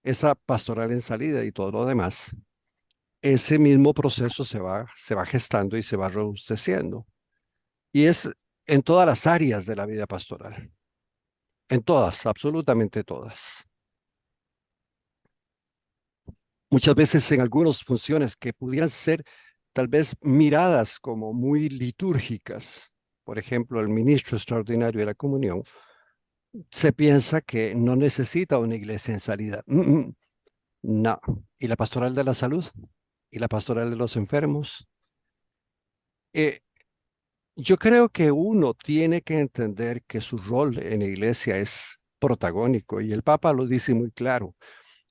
[SPEAKER 7] esa pastoral en salida y todo lo demás, ese mismo proceso se va gestando y se va robusteciendo. Y es en todas las áreas de la vida pastoral, en todas, absolutamente todas. Muchas veces en algunas funciones que pudieran ser tal vez miradas como muy litúrgicas, por ejemplo, el ministro extraordinario de la comunión, se piensa que no necesita una iglesia en salida. No. ¿Y la pastoral de la salud? ¿Y la pastoral de los enfermos? Eh, yo creo que uno tiene que entender que su rol en la iglesia es protagónico y el Papa lo dice muy claro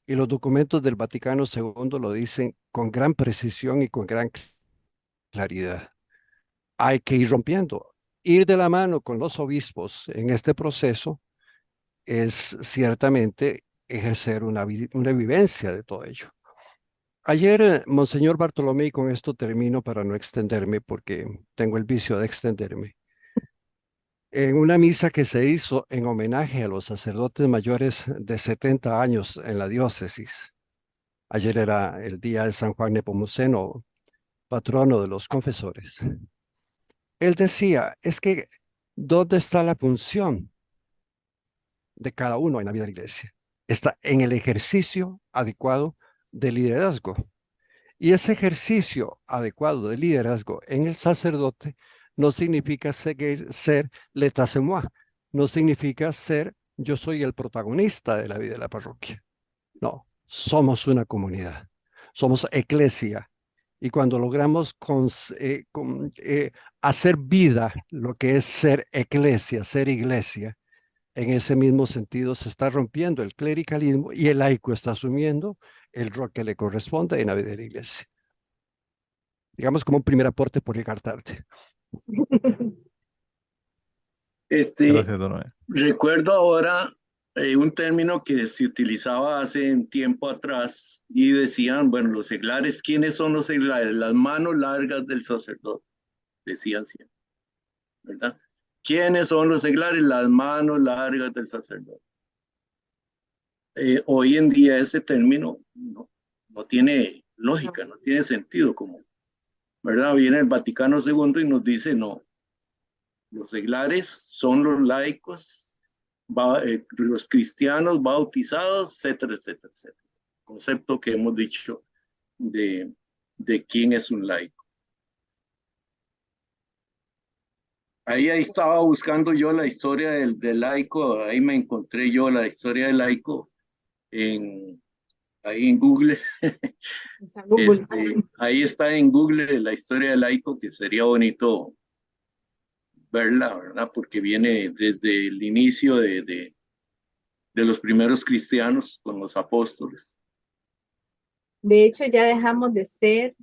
[SPEAKER 7] y los documentos del Vaticano II lo dicen con gran precisión y con gran claridad. Hay que ir rompiendo. Ir de la mano con los obispos en este proceso es ciertamente ejercer una vivencia de todo ello. Ayer, Monseñor Bartolomé, y con esto termino para no extenderme porque tengo el vicio de extenderme, en una misa que se hizo en homenaje a los sacerdotes mayores de 70 años en la diócesis. Ayer era el día de San Juan Nepomuceno, patrono de los confesores. Él decía, es que, ¿dónde está la función de cada uno en la vida de la iglesia? Está en el ejercicio adecuado de liderazgo. Y ese ejercicio adecuado de liderazgo en el sacerdote no significa ser l'état c'est moi, no significa ser yo soy el protagonista de la vida de la parroquia. No, somos una comunidad, somos eclesia. Y cuando logramos hacer vida lo que es ser eclesia, ser iglesia, en ese mismo sentido se está rompiendo el clericalismo y el laico está asumiendo el rol que le corresponde en la vida de la iglesia. Digamos como un primer aporte por llegar tarde.
[SPEAKER 2] Gracias, don Noé.
[SPEAKER 6] Recuerdo ahora un término que se utilizaba hace un tiempo atrás y decían, bueno, los seglares, ¿quiénes son los seglares? Las manos largas del sacerdote, decían siempre, ¿verdad? ¿Quiénes son los seglares? Las manos largas del sacerdote. Hoy en día ese término no tiene lógica, no tiene sentido, como, ¿verdad? Viene el Vaticano II y nos dice, no, los seglares son los laicos, los cristianos bautizados, etcétera, etcétera, etcétera. Concepto que hemos dicho de quién es un laico. Ahí estaba buscando yo la historia del laico, ahí me encontré yo la historia del laico ahí en Google. Ahí está en Google la historia del laico, que sería bonito verla, ¿verdad? Porque viene desde el inicio de los primeros cristianos con los apóstoles.
[SPEAKER 3] De hecho, ya dejamos de ser,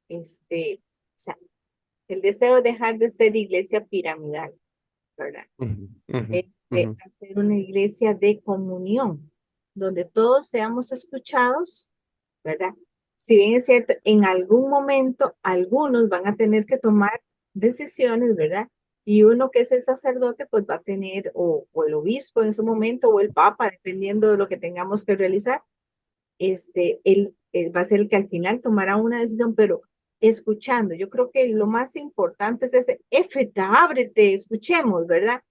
[SPEAKER 3] o sea, el deseo de dejar de ser iglesia piramidal, ¿verdad? Hacer una iglesia de comunión, donde todos seamos escuchados, ¿verdad? Si bien es cierto, en algún momento algunos van a tener que tomar decisiones, ¿verdad? Y uno que es el sacerdote, pues va a tener, o el obispo en su momento, o el papa, dependiendo de lo que tengamos que realizar, él va a ser el que al final tomará una decisión, pero escuchando. Yo creo que lo más importante es ese, éfeta, ábrete, escuchemos, ¿verdad?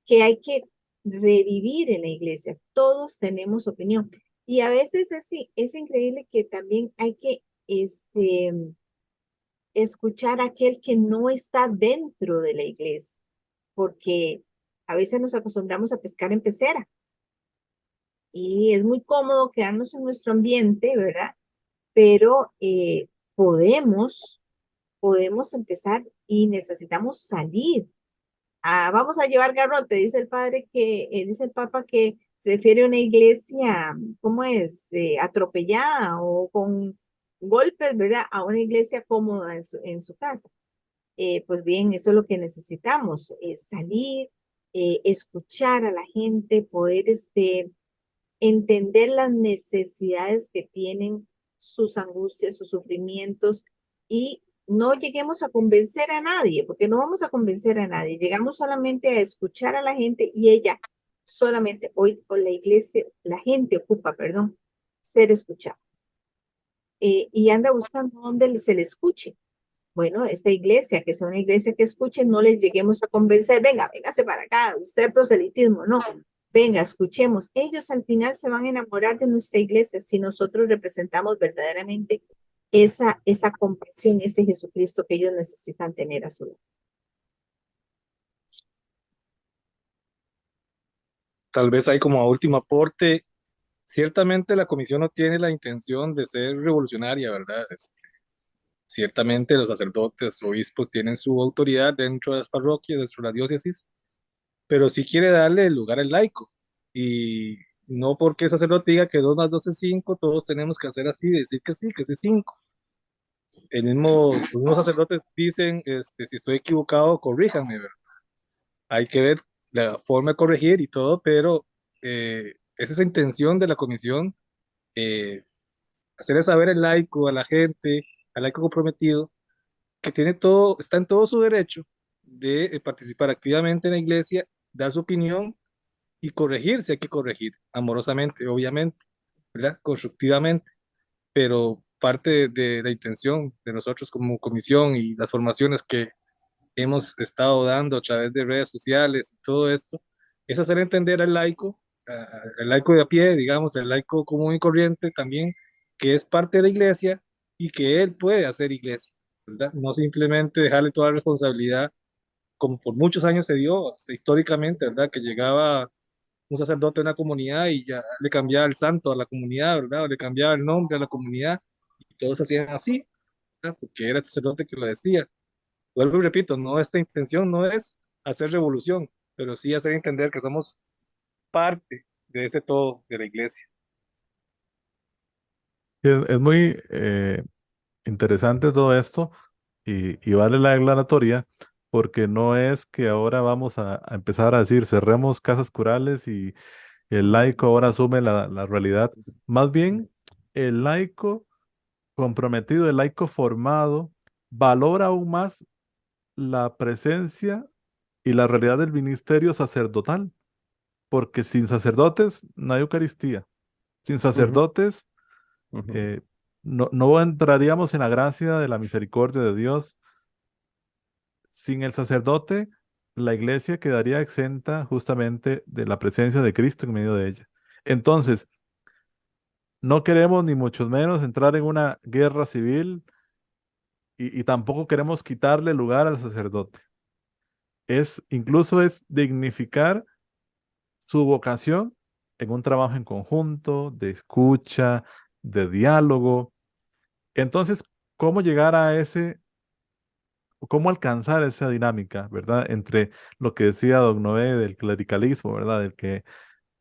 [SPEAKER 3] Que hay que revivir en la iglesia. Todos tenemos opinión. Y a veces es increíble que también hay que escuchar a aquel que no está dentro de la iglesia, porque a veces nos acostumbramos a pescar en pecera. Y es muy cómodo quedarnos en nuestro ambiente, ¿verdad? Pero podemos empezar y necesitamos salir. Vamos a llevar garrote, dice el padre dice el papa que prefiere una iglesia, ¿cómo es? Atropellada o con golpes, ¿verdad? A una iglesia cómoda en su casa. Pues bien, eso es lo que necesitamos, salir, escuchar a la gente, poder entender las necesidades que tienen, sus angustias, sus sufrimientos, y no lleguemos a convencer a nadie, porque no vamos a convencer a nadie, llegamos solamente a escuchar a la gente y ella solamente, hoy con la iglesia, la gente ocupa, perdón, ser escuchada. Y anda buscando dónde se le escuche. Bueno, esta iglesia, que sea una iglesia que escuche, no les lleguemos a convencer, venga, véngase para acá, usted proselitismo, no. Venga, escuchemos. Ellos al final se van a enamorar de nuestra iglesia si nosotros representamos verdaderamente esa compasión, ese Jesucristo que ellos necesitan tener a su lado.
[SPEAKER 5] Tal vez hay como último aporte. Ciertamente la comisión no tiene la intención de ser revolucionaria, ¿verdad? Ciertamente los sacerdotes, obispos tienen su autoridad dentro de las parroquias, dentro de la diócesis, pero sí quiere darle lugar al laico. Y no porque el sacerdote diga que 2 más 2 es 5, todos tenemos que hacer así, decir que sí es 5. Los mismos sacerdotes dicen, si estoy equivocado, corríjanme, ¿verdad? Hay que ver la forma de corregir y todo, pero es esa intención de la comisión, eh, hacerle saber al laico, a la gente, al laico comprometido, que tiene todo, está en todo su derecho de participar activamente en la iglesia, dar su opinión y corregir, si hay que corregir, amorosamente, obviamente, ¿verdad? Constructivamente, pero parte de la intención de nosotros como comisión y las formaciones que hemos estado dando a través de redes sociales y todo esto, es hacer entender al laico de a pie, digamos, al laico común y corriente también, que es parte de la iglesia y que él puede hacer iglesia, ¿verdad? No simplemente dejarle toda la responsabilidad, como por muchos años se dio, hasta históricamente, ¿verdad? Que llegaba un sacerdote de una comunidad y ya le cambiaba el santo a la comunidad, ¿verdad? O le cambiaba el nombre a la comunidad y todos hacían así, ¿verdad? Porque era el sacerdote que lo decía. Vuelvo y repito, no, esta intención no es hacer revolución, pero sí hacer entender que somos parte de ese todo de la iglesia.
[SPEAKER 2] Es muy interesante todo esto y vale la aclaratoria porque no es que ahora vamos a empezar a decir cerremos casas curales y el laico ahora asume la realidad. Más bien, el laico comprometido, el laico formado, valora aún más la presencia y la realidad del ministerio sacerdotal, porque sin sacerdotes no hay Eucaristía. Sin
[SPEAKER 7] Ujú,
[SPEAKER 2] sacerdotes
[SPEAKER 7] ujú.
[SPEAKER 2] eh, no entraríamos en la gracia de la misericordia de Dios. Sin el sacerdote, la iglesia quedaría exenta justamente de la presencia de Cristo en medio de ella. Entonces, no queremos ni mucho menos entrar en una guerra civil y tampoco queremos quitarle lugar al sacerdote. Incluso es dignificar su vocación en un trabajo en conjunto, de escucha, de diálogo. Entonces, ¿cómo llegar a cómo alcanzar esa dinámica, ¿verdad? Entre lo que decía Don Noé del clericalismo, ¿verdad?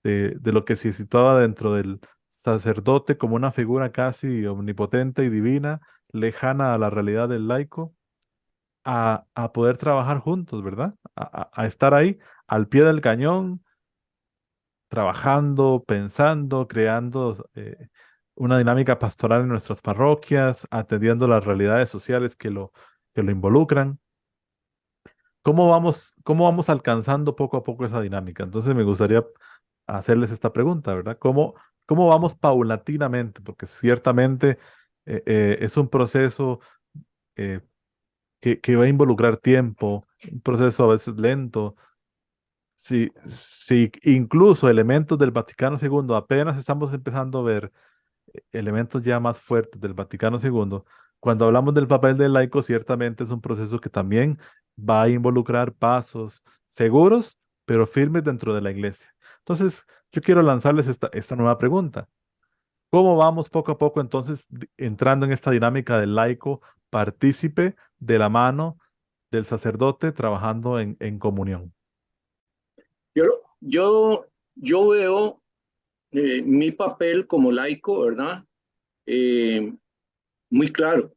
[SPEAKER 2] De lo que se situaba dentro del sacerdote como una figura casi omnipotente y divina, lejana a la realidad del laico, a poder trabajar juntos, ¿verdad? A estar ahí al pie del cañón, trabajando, pensando, creando una dinámica pastoral en nuestras parroquias, atendiendo las realidades sociales que lo involucran. Cómo vamos alcanzando poco a poco esa dinámica? Entonces me gustaría hacerles esta pregunta, ¿verdad? ¿Cómo vamos paulatinamente? Porque ciertamente es un proceso eh, que va a involucrar tiempo, un proceso a veces lento. Si incluso elementos del Vaticano II apenas estamos empezando a ver elementos ya más fuertes del Vaticano II, cuando hablamos del papel del laico, ciertamente es un proceso que también va a involucrar pasos seguros, pero firmes dentro de la iglesia. Entonces, yo quiero lanzarles esta nueva pregunta. ¿Cómo vamos poco a poco entonces entrando en esta dinámica del laico partícipe de la mano del sacerdote trabajando en comunión?
[SPEAKER 6] Yo veo mi papel como laico, ¿verdad? Eh, Muy claro,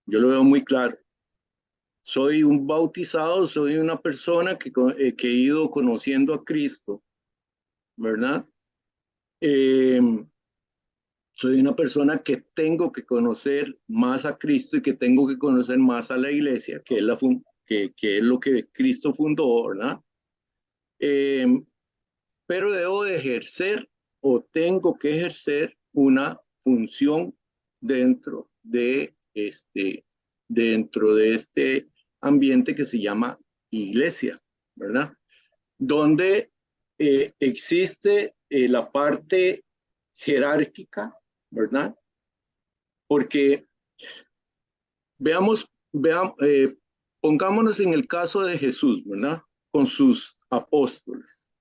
[SPEAKER 6] yo lo veo muy claro. Soy un bautizado, soy una persona que he ido conociendo a Cristo, ¿verdad? Eh, Soy una persona que tengo que conocer más a Cristo y que tengo que conocer más a la iglesia, que es lo que Cristo fundó, ¿verdad? Eh, pero debo de ejercer o tengo que ejercer una función dentro dentro de este ambiente que se llama iglesia, ¿verdad? Donde existe la parte jerárquica, ¿verdad? Porque pongámonos en el caso de Jesús, ¿verdad? Con sus apóstoles.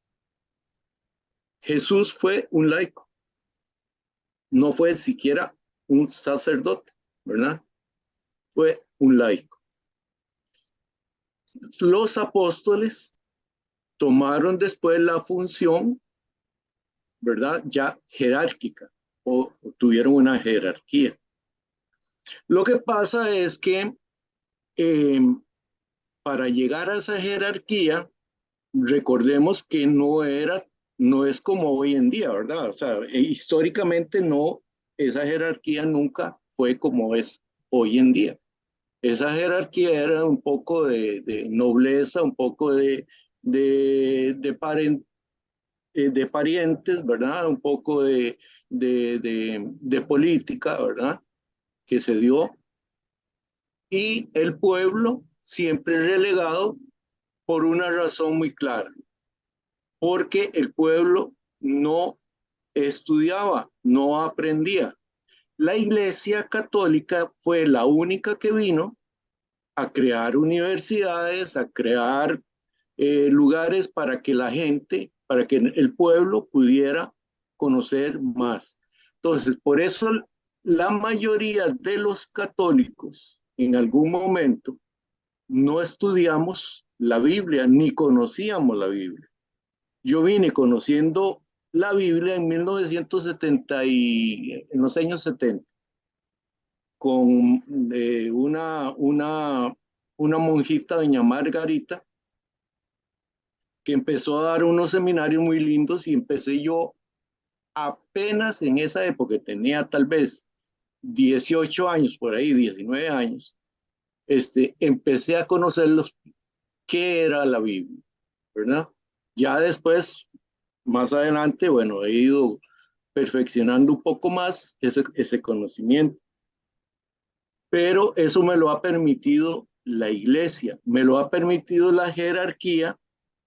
[SPEAKER 6] Jesús fue un laico, no fue siquiera un sacerdote, ¿verdad? fue un laico. Los apóstoles tomaron después la función, ¿verdad? Ya jerárquica, o tuvieron una jerarquía. Lo que pasa es que para llegar a esa jerarquía, recordemos que no es como hoy en día, ¿verdad? O sea, históricamente no, esa jerarquía nunca fue como es hoy en día. Esa jerarquía era un poco de nobleza, un poco de parientes, ¿verdad? Un poco de política, ¿verdad? Que se dio. Y el pueblo siempre relegado por una razón muy clara, porque el pueblo no estudiaba, no aprendía. La Iglesia Católica fue la única que vino a crear universidades, a crear lugares para que la gente, para que el pueblo pudiera conocer más. Entonces, por eso la mayoría de los católicos en algún momento no estudiamos la Biblia ni conocíamos la Biblia. Yo vine conociendo la Biblia en 1970 en los años 70 con una monjita, doña Margarita, que empezó a dar unos seminarios muy lindos y empecé yo apenas en esa época, tenía tal vez 18 años, por ahí 19 años, empecé a conocer qué era la Biblia, ¿verdad? Ya después, más adelante, bueno, he ido perfeccionando un poco más ese conocimiento. Pero eso me lo ha permitido la Iglesia, me lo ha permitido la jerarquía,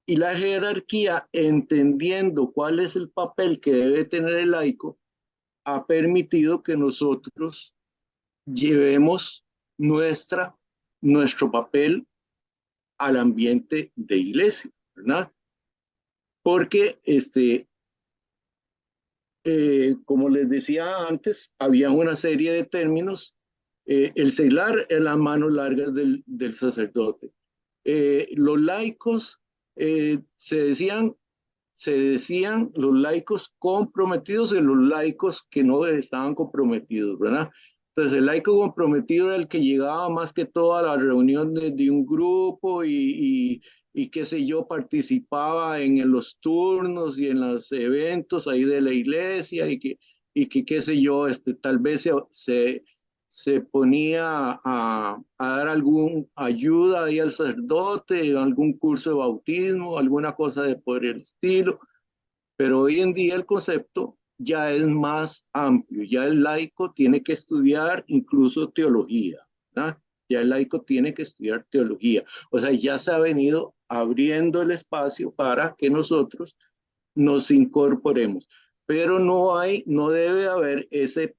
[SPEAKER 6] y la jerarquía, entendiendo cuál es el papel que debe tener el laico, ha permitido que nosotros llevemos nuestro papel al ambiente de iglesia, ¿verdad? Porque, como les decía antes, había una serie de términos. El celar es las manos largas del sacerdote. Los laicos se decían los laicos comprometidos y los laicos que no estaban comprometidos, ¿verdad? Entonces el laico comprometido era el que llegaba más que todo a la reunión de un grupo y qué sé yo, participaba en los turnos y en los eventos ahí de la iglesia y que qué sé yo, tal vez se ponía a dar alguna ayuda ahí al sacerdote, algún curso de bautismo, alguna cosa por el estilo, pero hoy en día el concepto ya es más amplio, ya el laico tiene que estudiar incluso teología, ¿verdad? Ya el laico tiene que estudiar teología, o sea, ya se ha venido abriendo el espacio para que nosotros nos incorporemos, pero no debe haber esa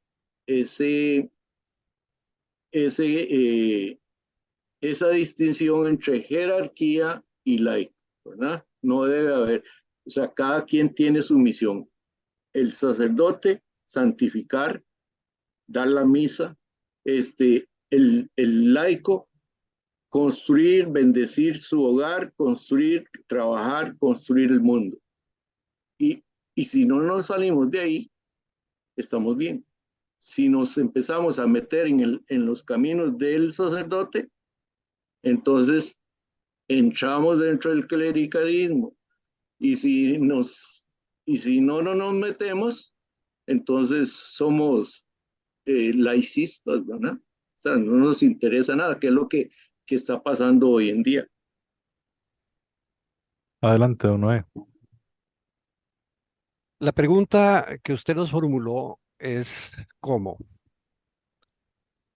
[SPEAKER 6] distinción entre jerarquía y laico, ¿verdad? No debe haber, o sea, cada quien tiene su misión. El sacerdote, santificar, dar la misa, el laico, construir, bendecir su hogar, construir, trabajar, construir el mundo. Y si no nos salimos de ahí, estamos bien. Si nos empezamos a meter en los caminos del sacerdote, entonces entramos dentro del clericalismo. Y si no nos metemos, entonces somos laicistas, ¿verdad? O sea, no nos interesa nada, que es lo que está pasando hoy en día.
[SPEAKER 2] Adelante, don Noé.
[SPEAKER 7] La pregunta que usted nos formuló es ¿cómo?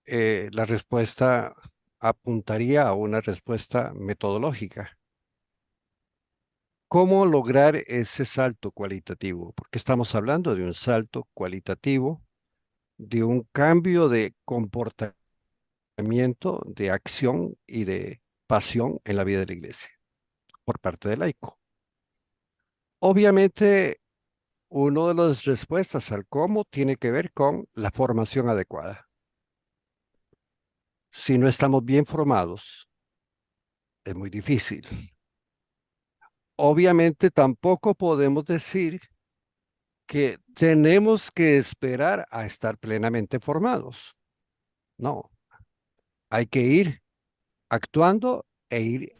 [SPEAKER 7] La respuesta apuntaría a una respuesta metodológica. ¿Cómo lograr ese salto cualitativo? Porque estamos hablando de un salto cualitativo, de un cambio de comportamiento, de acción y de pasión en la vida de la iglesia por parte del laico. Obviamente, una de las respuestas al cómo tiene que ver con la formación adecuada. si no estamos bien formados, es muy difícil. Obviamente tampoco podemos decir que tenemos que esperar a estar plenamente formados. No, hay que ir actuando e ir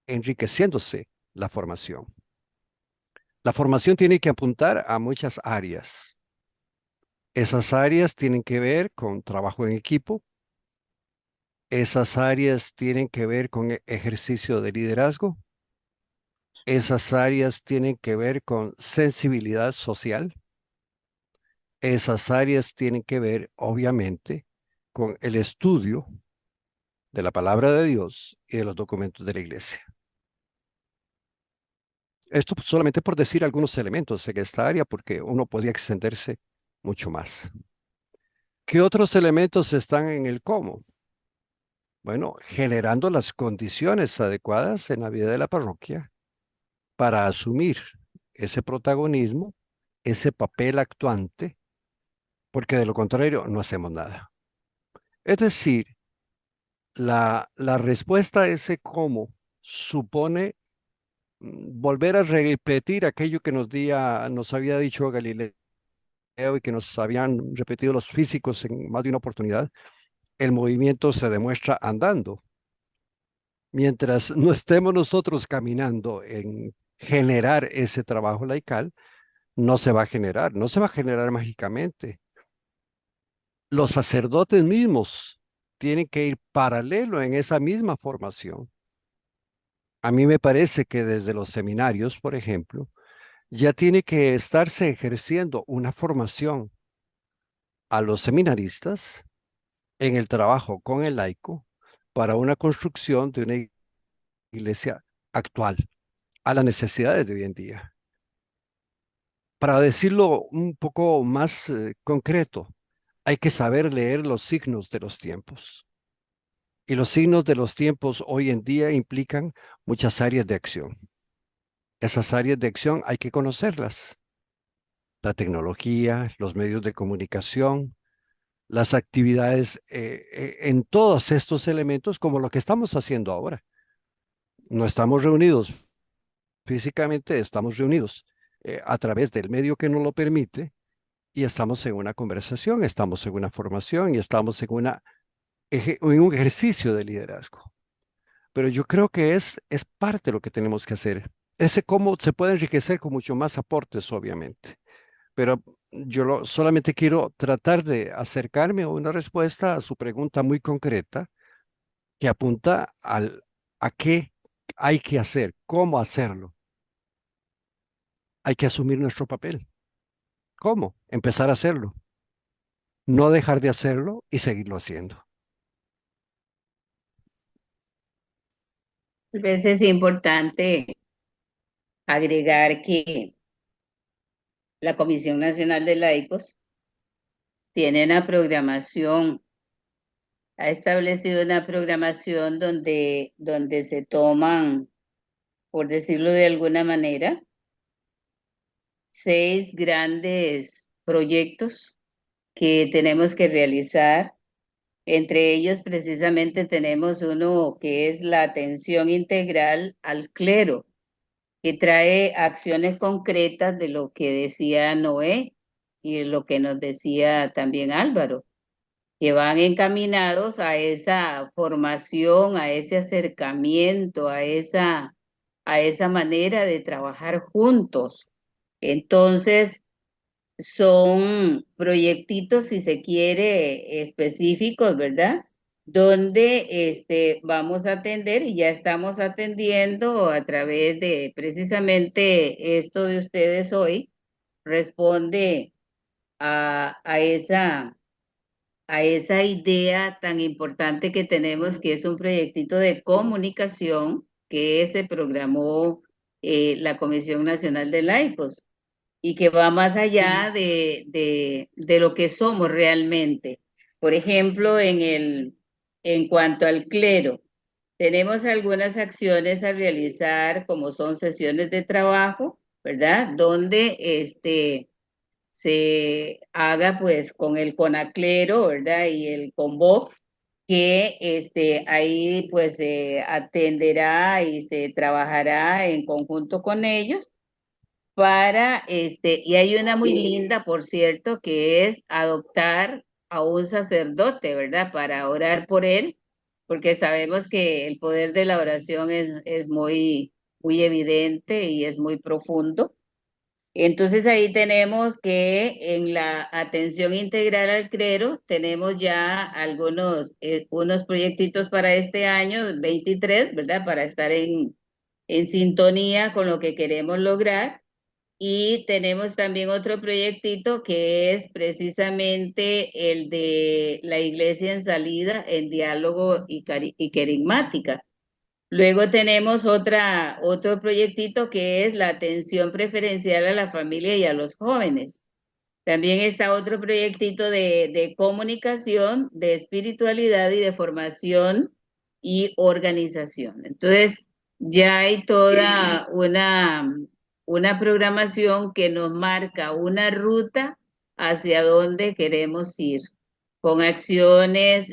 [SPEAKER 7] enriqueciéndose la formación. La formación tiene que apuntar a muchas áreas. Esas áreas tienen que ver con trabajo en equipo. Esas áreas tienen que ver con ejercicio de liderazgo. Esas áreas tienen que ver con sensibilidad social. Esas áreas tienen que ver, obviamente, con el estudio de la palabra de Dios y de los documentos de la iglesia. Esto solamente por decir algunos elementos en esta área, porque uno podría extenderse mucho más. ¿Qué otros elementos están en el cómo? Bueno, generando las condiciones adecuadas en la vida de la parroquia para asumir ese protagonismo, ese papel actuante, porque de lo contrario no hacemos nada. Es decir, la respuesta a ese cómo supone volver a repetir aquello que nos había dicho Galileo y que nos habían repetido los físicos en más de una oportunidad. El movimiento se demuestra andando. Mientras no estemos nosotros caminando en generar ese trabajo laical, no se va a generar, no se va a generar mágicamente. Los sacerdotes mismos tienen que ir paralelo en esa misma formación. A mí me parece que desde los seminarios, por ejemplo, ya tiene que estarse ejerciendo una formación a los seminaristas en el trabajo con el laico para una construcción de una iglesia actual a las necesidades de hoy en día. Para decirlo un poco más concreto, hay que saber leer los signos de los tiempos. Y los signos de los tiempos hoy en día implican muchas áreas de acción. Esas áreas de acción hay que conocerlas. La tecnología, los medios de comunicación, las actividades en todos estos elementos, como lo que estamos haciendo ahora. No estamos reunidos físicamente, estamos reunidos a través del medio que nos lo permite y estamos en una conversación, estamos en una formación y estamos en un ejercicio de liderazgo. Pero yo creo que es parte de lo que tenemos que hacer. Ese cómo se puede enriquecer con mucho más aportes, obviamente. Pero solamente quiero tratar de acercarme a una respuesta a su pregunta muy concreta que apunta a qué hay que hacer, cómo hacerlo. Hay que asumir nuestro papel. ¿Cómo? Empezar a hacerlo. No dejar de hacerlo y seguirlo haciendo.
[SPEAKER 4] A veces es importante agregar que la Comisión Nacional de Laicos tiene una programación, ha establecido una programación donde se toman, por decirlo de alguna manera, 6 grandes proyectos que tenemos que realizar. Entre ellos, precisamente, tenemos uno que es la atención integral al clero, que trae acciones concretas de lo que decía Noé y lo que nos decía también Álvaro, que van encaminados a esa formación, a ese acercamiento, a esa manera de trabajar juntos. Entonces, son proyectitos, si se quiere, específicos, ¿verdad? Donde vamos a atender y ya estamos atendiendo a través de precisamente esto de ustedes hoy, responde a esa idea tan importante que tenemos, que es un proyectito de comunicación que se programó la Comisión Nacional de Laicos y que va más allá de lo que somos realmente. Por ejemplo, en cuanto al clero, tenemos algunas acciones a realizar, como son sesiones de trabajo, ¿verdad? Donde se haga pues con el CONACLERO, ¿verdad? Y el CONVOC, que ahí pues se atenderá y se trabajará en conjunto con ellos para, y hay una muy linda, por cierto, que es adoptar a un sacerdote, ¿verdad? Para orar por él, porque sabemos que el poder de la oración es muy, muy evidente y es muy profundo. Entonces ahí tenemos que en la atención integral al clero tenemos ya algunos unos proyectitos para este año 23, ¿verdad? Para estar en sintonía con lo que queremos lograr. Y tenemos también otro proyectito que es precisamente el de la iglesia en salida en diálogo y querigmática. Luego tenemos otro proyectito que es la atención preferencial a la familia y a los jóvenes. También está otro proyectito de comunicación, de espiritualidad y de formación y organización. Entonces, ya hay toda una programación que nos marca una ruta hacia dónde queremos ir, con acciones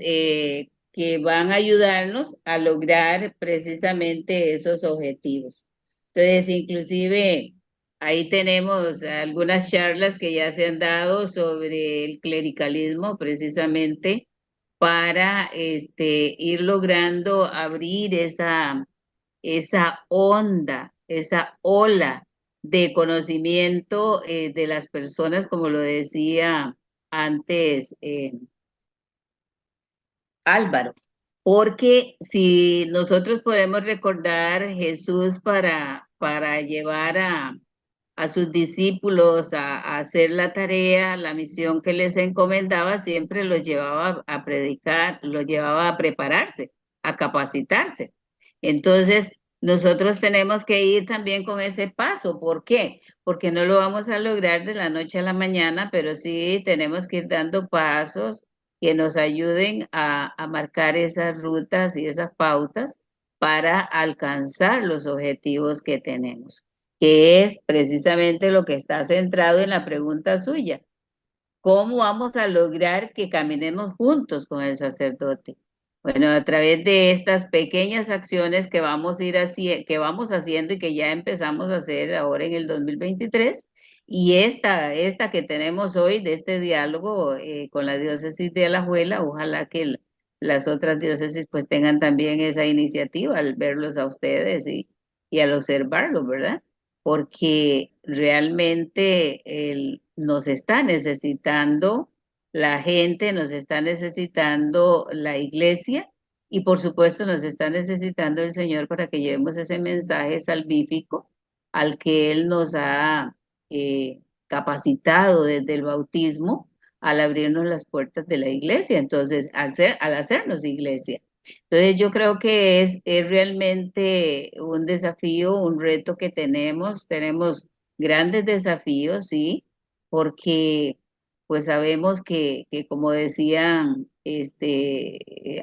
[SPEAKER 4] que van a ayudarnos a lograr precisamente esos objetivos. Entonces, inclusive ahí tenemos algunas charlas que ya se han dado sobre el clericalismo precisamente para ir logrando abrir esa onda, esa ola de conocimiento de las personas, como lo decía antes Álvaro. Porque si nosotros podemos recordar Jesús para llevar a sus discípulos a hacer la tarea, la misión que les encomendaba, siempre los llevaba a predicar, los llevaba a prepararse, a capacitarse. Entonces, nosotros tenemos que ir también con ese paso. ¿Por qué? Porque no lo vamos a lograr de la noche a la mañana, pero sí tenemos que ir dando pasos que nos ayuden a marcar esas rutas y esas pautas para alcanzar los objetivos que tenemos, que es precisamente lo que está centrado en la pregunta suya. ¿Cómo vamos a lograr que caminemos juntos con el sacerdote? Bueno, a través de estas pequeñas acciones que vamos a ir que vamos haciendo y que ya empezamos a hacer ahora en el 2023, y esta que tenemos hoy de este diálogo con la diócesis de Alajuela, ojalá que las otras diócesis pues tengan también esa iniciativa al verlos a ustedes y al observarlos, ¿verdad? Porque realmente nos está necesitando la gente, nos está necesitando la iglesia y por supuesto nos está necesitando el Señor para que llevemos ese mensaje salvífico al que Él nos ha capacitado desde el bautismo al abrirnos las puertas de la iglesia, entonces al hacernos iglesia. Entonces yo creo que es realmente un desafío, un reto que tenemos grandes desafíos, sí, porque pues sabemos que como decían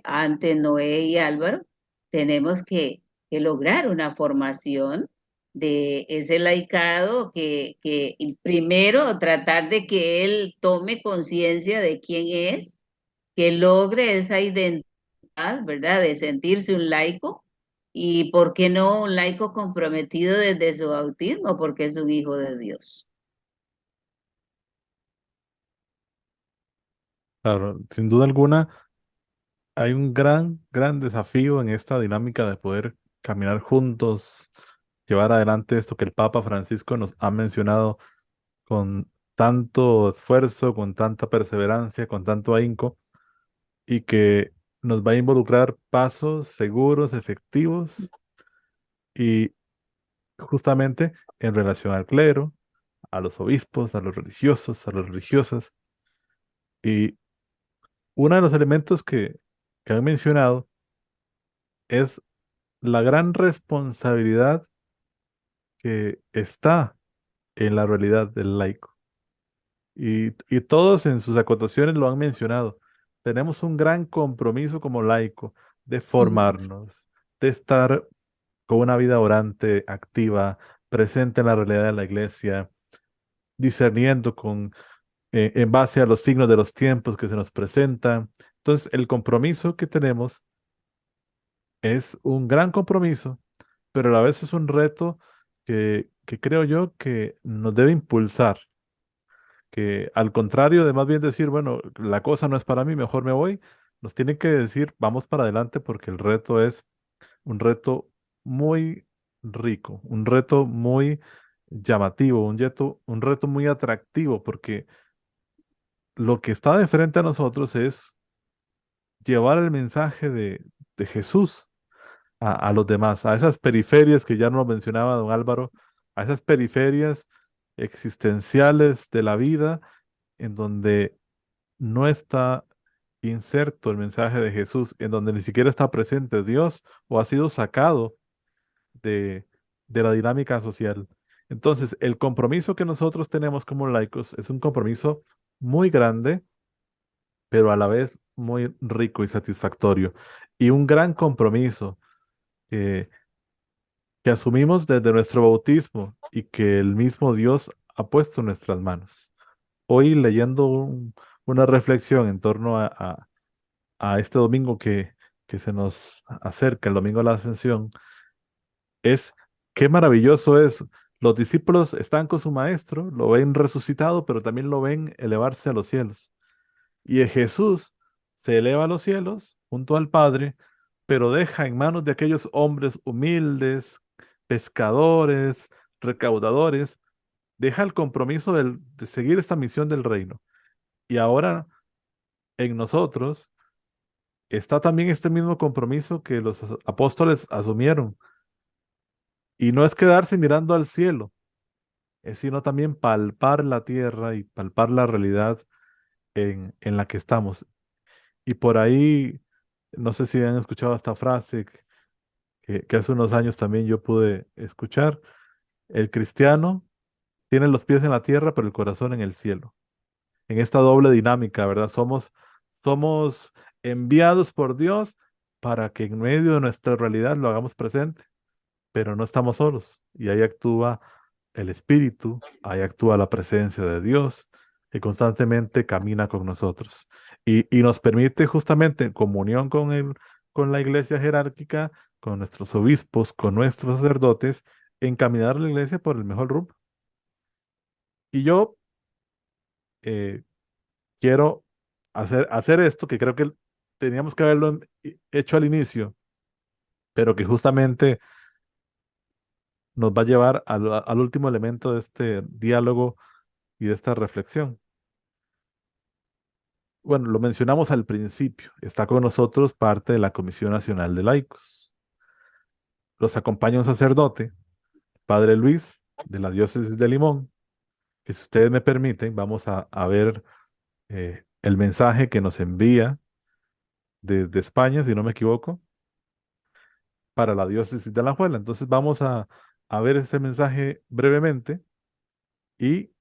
[SPEAKER 4] antes Noé y Álvaro, tenemos que lograr una formación de ese laicado que primero tratar de que él tome conciencia de quién es, que logre esa identidad, ¿verdad? De sentirse un laico y, ¿por qué no, un laico comprometido desde su bautismo? Porque es un hijo de Dios.
[SPEAKER 2] Claro, sin duda alguna, hay un gran desafío en esta dinámica de poder caminar juntos, llevar adelante esto que el Papa Francisco nos ha mencionado con tanto esfuerzo, con tanta perseverancia, con tanto ahínco, y que nos va a involucrar pasos seguros, efectivos y justamente en relación al clero, a los obispos, a los religiosos, a las religiosas. Y uno de los elementos que han mencionado es la gran responsabilidad que está en la realidad del laico. Y todos en sus acotaciones lo han mencionado. Tenemos un gran compromiso como laico de formarnos, de estar con una vida orante, activa, presente en la realidad de la iglesia, discerniendo en base a los signos de los tiempos que se nos presentan, Entonces, el compromiso que tenemos es un gran compromiso, pero a la vez es un reto que creo yo que nos debe impulsar, que al contrario de más bien decir, bueno, la cosa no es para mí, mejor me voy, nos tiene que decir, vamos para adelante porque el reto es un reto muy rico, un reto muy llamativo, un reto muy atractivo, porque lo que está de frente a nosotros es llevar el mensaje de Jesús a los demás, a esas periferias que ya nos mencionaba don Álvaro, a esas periferias existenciales de la vida en donde no está inserto el mensaje de Jesús, en donde ni siquiera está presente Dios o ha sido sacado de, de la dinámica social. Entonces, el compromiso que nosotros tenemos como laicos es un compromiso muy grande, pero a la vez muy rico y satisfactorio. Y un gran compromiso que, que asumimos desde nuestro bautismo y que el mismo Dios ha puesto en nuestras manos. Hoy leyendo una reflexión en torno a este domingo que se nos acerca, el domingo de la Ascensión, es qué maravilloso es. Los discípulos están con su maestro, lo ven resucitado, pero también lo ven elevarse a los cielos. Y Jesús se eleva a los cielos junto al Padre, pero deja en manos de aquellos hombres humildes, pescadores, recaudadores, deja el compromiso de seguir esta misión del reino. Y ahora en nosotros está también este mismo compromiso que los apóstoles asumieron. Y no es quedarse mirando al cielo, es sino también palpar la tierra y palpar la realidad en la que estamos. Y por ahí, no sé si han escuchado esta frase que hace unos años también yo pude escuchar. El cristiano tiene los pies en la tierra, pero el corazón en el cielo. En esta doble dinámica, ¿verdad? Somos enviados por Dios para que en medio de nuestra realidad lo hagamos presente, pero no estamos solos. Y ahí actúa el Espíritu, ahí actúa la presencia de Dios, que constantemente camina con nosotros. Y nos permite justamente en comunión con la iglesia jerárquica, con nuestros obispos, con nuestros sacerdotes, encaminar la iglesia por el mejor rumbo. Y yo eh, quiero hacer esto, que creo que teníamos que haberlo hecho al inicio, pero que justamente nos va a llevar al último elemento de este diálogo y de esta reflexión. Bueno, lo mencionamos al principio. Está con nosotros parte de la Comisión Nacional de Laicos. Los acompaña un sacerdote, Padre Luis, de la Diócesis de Limón, que si ustedes me permiten, vamos a ver el mensaje que nos envía desde España, si no me equivoco, para la Diócesis de Alajuela. Entonces vamos a ver ese mensaje brevemente y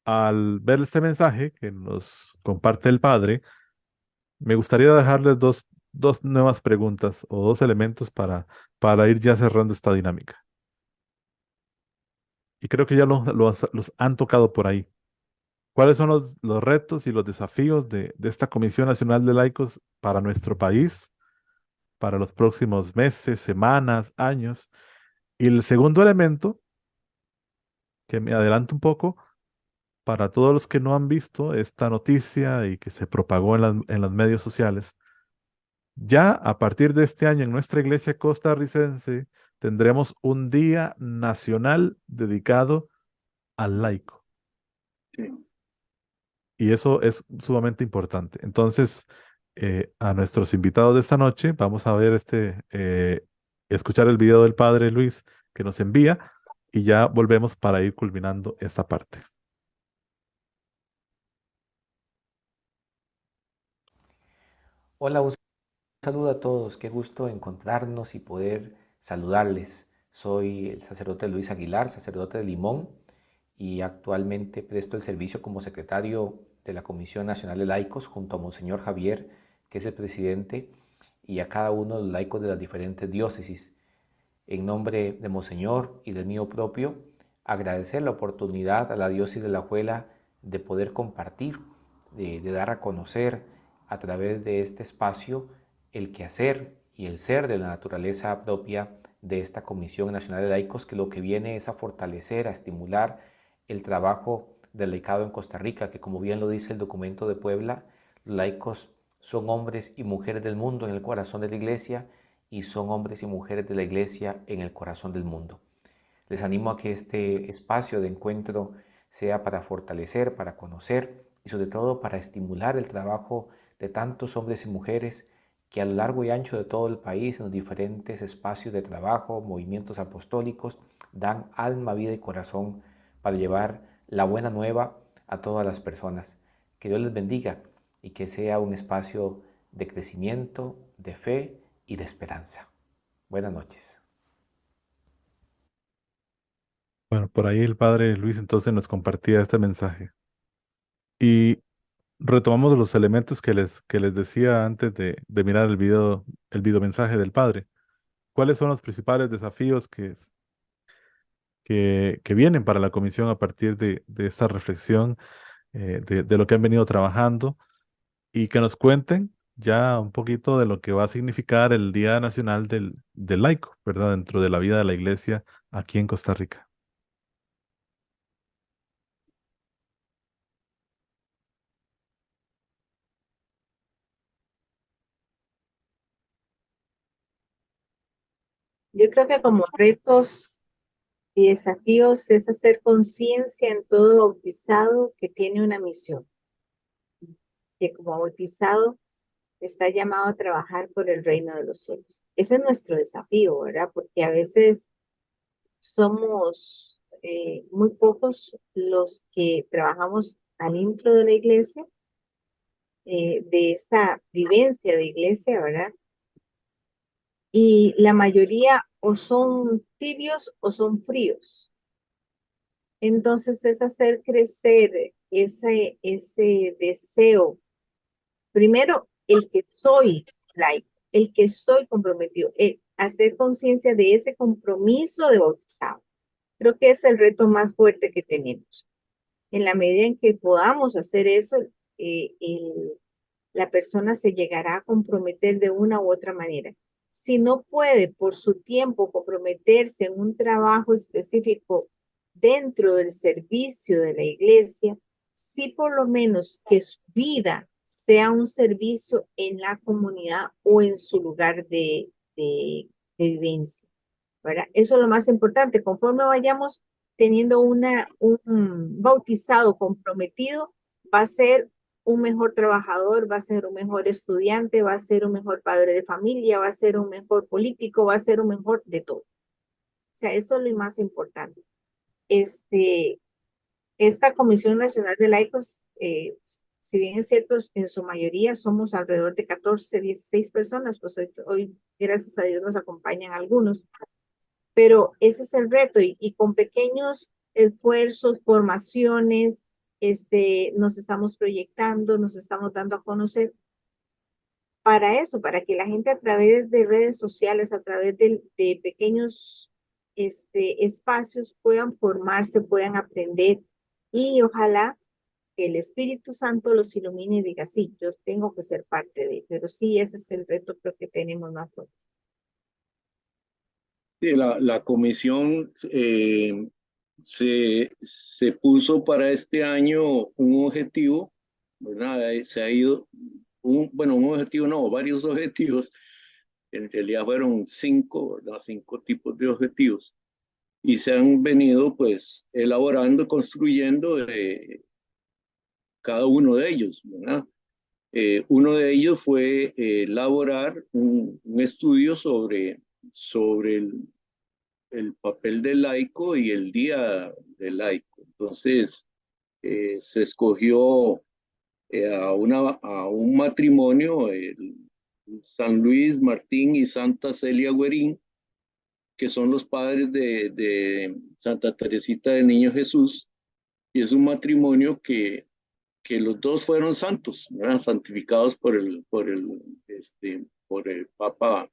[SPEAKER 2] al ver este mensaje que nos comparte el Padre, me gustaría dejarles dos nuevas preguntas o dos elementos para ir ya cerrando esta dinámica. Y creo que ya los han tocado por ahí. ¿Cuáles son los retos y los desafíos de esta Comisión Nacional de Laicos para nuestro país, para los próximos meses, semanas, años? Y el segundo elemento, que me adelanto un poco, para todos los que no han visto esta noticia y que se propagó en los medios sociales, ya a partir de este año en nuestra iglesia costarricense tendremos un día nacional dedicado al laico.
[SPEAKER 6] Sí.
[SPEAKER 2] Y eso es sumamente importante. Entonces, a nuestros invitados de esta noche, vamos a ver escuchar el video del Padre Luis que nos envía y ya volvemos para ir culminando esta parte.
[SPEAKER 8] Hola, un saludo a todos. Qué gusto encontrarnos y poder saludarles. Soy el sacerdote Luis Aguilar, sacerdote de Limón, y actualmente presto el servicio como secretario de la Comisión Nacional de Laicos junto a Monseñor Javier, que es el presidente, y a cada uno de los laicos de las diferentes diócesis. En nombre de Monseñor y del mío propio, agradecer la oportunidad a la diócesis de Alajuela de poder compartir de dar a conocer a través de este espacio el quehacer y el ser de la naturaleza propia de esta Comisión Nacional de Laicos, que lo que viene es a fortalecer, a estimular el trabajo del laicado en Costa Rica, que como bien lo dice el documento de Puebla, los laicos son hombres y mujeres del mundo en el corazón de la Iglesia y son hombres y mujeres de la Iglesia en el corazón del mundo. Les animo a que este espacio de encuentro sea para fortalecer, para conocer y sobre todo para estimular el trabajo de tantos hombres y mujeres que a lo largo y ancho de todo el país, en los diferentes espacios de trabajo, movimientos apostólicos, dan alma, vida y corazón para llevar la buena nueva a todas las personas. Que Dios les bendiga y que sea un espacio de crecimiento, de fe y de esperanza. Buenas noches.
[SPEAKER 2] Bueno, por ahí el padre Luis entonces nos compartía este mensaje. Y retomamos los elementos que les decía antes de mirar el video mensaje del padre. ¿Cuáles son los principales desafíos que vienen para la comisión a partir de esta reflexión, de lo que han venido trabajando? Y que nos cuenten ya un poquito de lo que va a significar el Día Nacional del Laico, ¿verdad? Dentro de la vida de la iglesia aquí en Costa Rica.
[SPEAKER 3] Yo creo que como retos y desafíos es hacer conciencia en todo bautizado que tiene una misión, que como bautizado está llamado a trabajar por el reino de los cielos. Ese es nuestro desafío, ¿verdad? Porque a veces somos muy pocos los que trabajamos al intro de la iglesia, de esa vivencia de iglesia, ¿verdad? Y la mayoría o son tibios o son fríos. Entonces es hacer crecer ese deseo. Primero, el que soy laico, el que soy comprometido, hacer conciencia de ese compromiso de bautizado. Creo que es el reto más fuerte que tenemos. En la medida en que podamos hacer eso, la persona se llegará a comprometer de una u otra manera. Si no puede por su tiempo comprometerse en un trabajo específico dentro del servicio de la iglesia, sí por lo menos que su vida sea un servicio en la comunidad o en su lugar de vivencia, ¿verdad? Eso es lo más importante. Conforme vayamos teniendo un bautizado comprometido, va a ser un mejor trabajador, va a ser un mejor estudiante, va a ser un mejor padre de familia, va a ser un mejor político, va a ser un mejor de todo. O sea, eso es lo más importante. Esta Comisión Nacional de Laicos, si bien es cierto, en su mayoría somos alrededor de 14, 16 personas, pues hoy gracias a Dios nos acompañan algunos, pero ese es el reto y con pequeños esfuerzos, formaciones, nos estamos proyectando, nos estamos dando a conocer para eso, para que la gente a través de redes sociales, a través de pequeños espacios puedan formarse, puedan aprender y ojalá que el Espíritu Santo los ilumine y diga, sí, yo tengo que ser parte de, pero sí, ese es el reto creo que tenemos más fuerte.
[SPEAKER 6] Sí, la comisión se puso para este año un objetivo, ¿verdad? Se ha ido, un objetivo no, varios objetivos, en realidad fueron 5, ¿verdad? 5 tipos de objetivos, y se han venido pues elaborando, construyendo cada uno de ellos, ¿verdad? Uno de ellos fue elaborar un estudio sobre el papel del laico y el día del laico. Entonces, se escogió a un matrimonio, San Luis Martín y Santa Celia Guerín, que son los padres de Santa Teresita del Niño Jesús, y es un matrimonio que los dos fueron santos, ¿verdad? Santificados por el Papa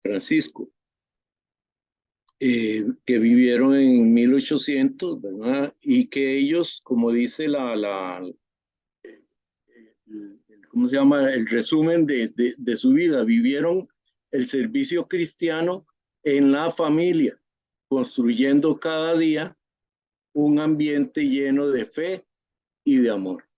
[SPEAKER 6] Francisco. Que vivieron en 1800, ¿verdad? Y que ellos, como dice ¿cómo se llama? El resumen de su vida. Vivieron el servicio cristiano en la familia, construyendo cada día un ambiente lleno de fe y de amor.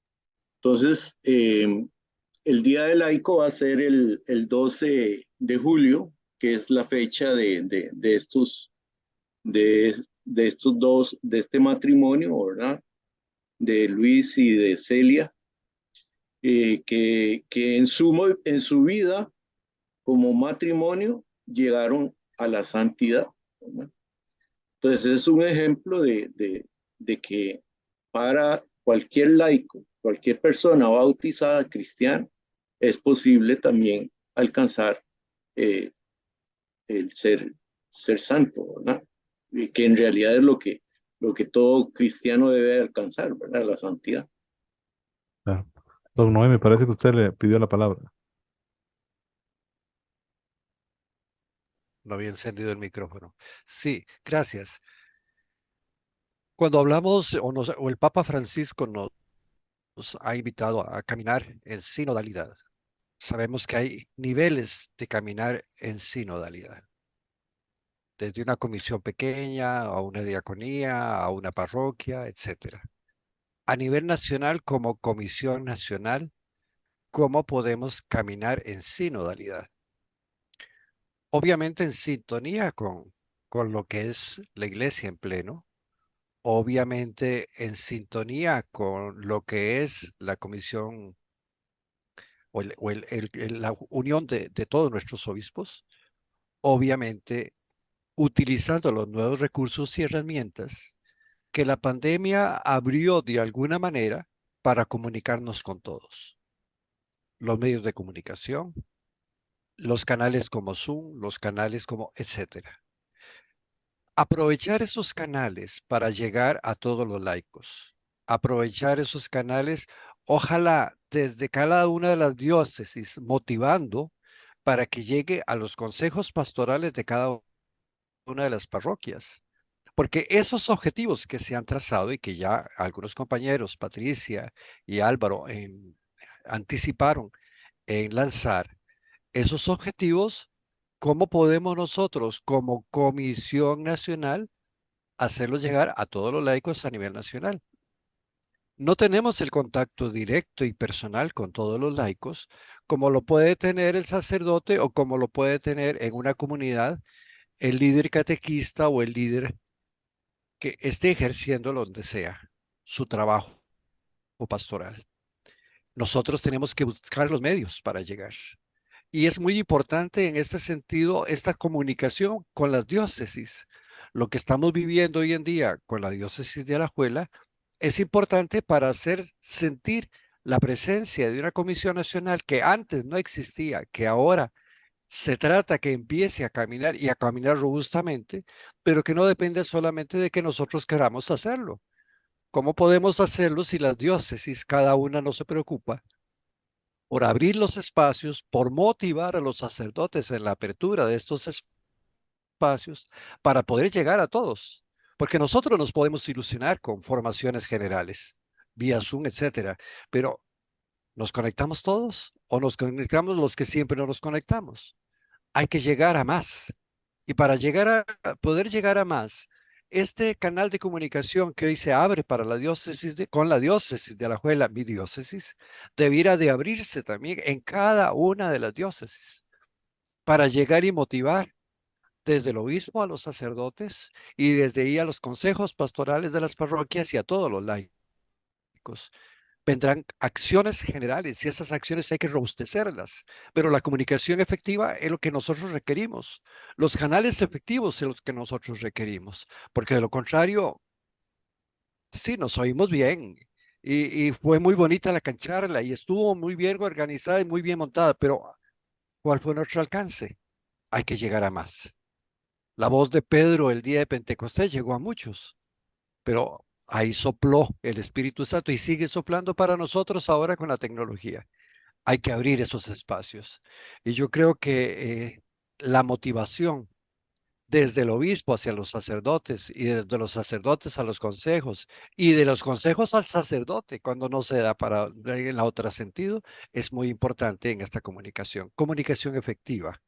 [SPEAKER 6] Entonces, el Día del Laico va a ser el 12 de julio, que es la fecha de estos dos, de este matrimonio, ¿verdad? De Luis y de Celia, que en su vida como matrimonio llegaron a la santidad, ¿verdad? Entonces es un ejemplo de que para cualquier laico, cualquier persona bautizada cristiana, es posible también alcanzar el ser santo, ¿verdad? Y que en realidad es lo que todo cristiano debe alcanzar, ¿verdad? La santidad.
[SPEAKER 2] Claro. Don Noé, me parece que usted le pidió la palabra.
[SPEAKER 7] No había encendido el micrófono. Sí, gracias. Cuando hablamos o el Papa Francisco nos ha invitado a caminar en sinodalidad, sabemos que hay niveles de caminar en sinodalidad. Desde una comisión pequeña a una diaconía, a una parroquia, etcétera. A nivel nacional, como comisión nacional, ¿cómo podemos caminar en sinodalidad? Obviamente en sintonía con lo que es la iglesia en pleno, obviamente en sintonía con lo que es la comisión la unión de todos nuestros obispos, obviamente utilizando los nuevos recursos y herramientas que la pandemia abrió de alguna manera para comunicarnos con todos. Los medios de comunicación, los canales como Zoom, los canales como etcétera. Aprovechar esos canales para llegar a todos los laicos. Aprovechar esos canales, ojalá desde cada una de las diócesis, motivando para que llegue a los consejos pastorales de cada una de las parroquias. Porque esos objetivos que se han trazado y que ya algunos compañeros, Patricia y Álvaro, anticiparon en lanzar, esos objetivos, ¿cómo podemos nosotros como Comisión Nacional hacerlos llegar a todos los laicos a nivel nacional? No tenemos el contacto directo y personal con todos los laicos, como lo puede tener el sacerdote o como lo puede tener en una comunidad el líder catequista o el líder que esté ejerciendo donde sea su trabajo pastoral. Nosotros tenemos que buscar los medios para llegar. Y es muy importante en este sentido esta comunicación con las diócesis. Lo que estamos viviendo hoy en día con la diócesis de Alajuela es importante para hacer sentir la presencia de una comisión nacional que antes no existía, que ahora se trata que empiece a caminar y a caminar robustamente, pero que no depende solamente de que nosotros queramos hacerlo. ¿Cómo podemos hacerlo si las diócesis, cada una no se preocupa por abrir los espacios, por motivar a los sacerdotes en la apertura de estos espacios para poder llegar a todos? Porque nosotros nos podemos ilusionar con formaciones generales, vía Zoom, etcétera, pero ¿nos conectamos todos o nos conectamos los que siempre no nos conectamos? Hay que llegar a más. Y para poder llegar a más, este canal de comunicación que hoy se abre para la diócesis con la diócesis de Alajuela, mi diócesis, debiera de abrirse también en cada una de las diócesis para llegar y motivar desde el obispo a los sacerdotes y desde ahí a los consejos pastorales de las parroquias y a todos los laicos. Vendrán acciones generales y esas acciones hay que robustecerlas, pero la comunicación efectiva es lo que nosotros requerimos, los canales efectivos son los que nosotros requerimos, porque de lo contrario, sí, nos oímos bien y fue muy bonita la cancharla y estuvo muy bien organizada y muy bien montada, pero ¿cuál fue nuestro alcance? Hay que llegar a más. La voz de Pedro el día de Pentecostés llegó a muchos, pero ahí sopló el Espíritu Santo y sigue soplando para nosotros ahora con la tecnología. Hay que abrir esos espacios. Y yo creo que la motivación desde el obispo hacia los sacerdotes y desde los sacerdotes a los consejos y de los consejos al sacerdote cuando no se da para en la otra sentido, es muy importante en esta comunicación. Comunicación efectiva,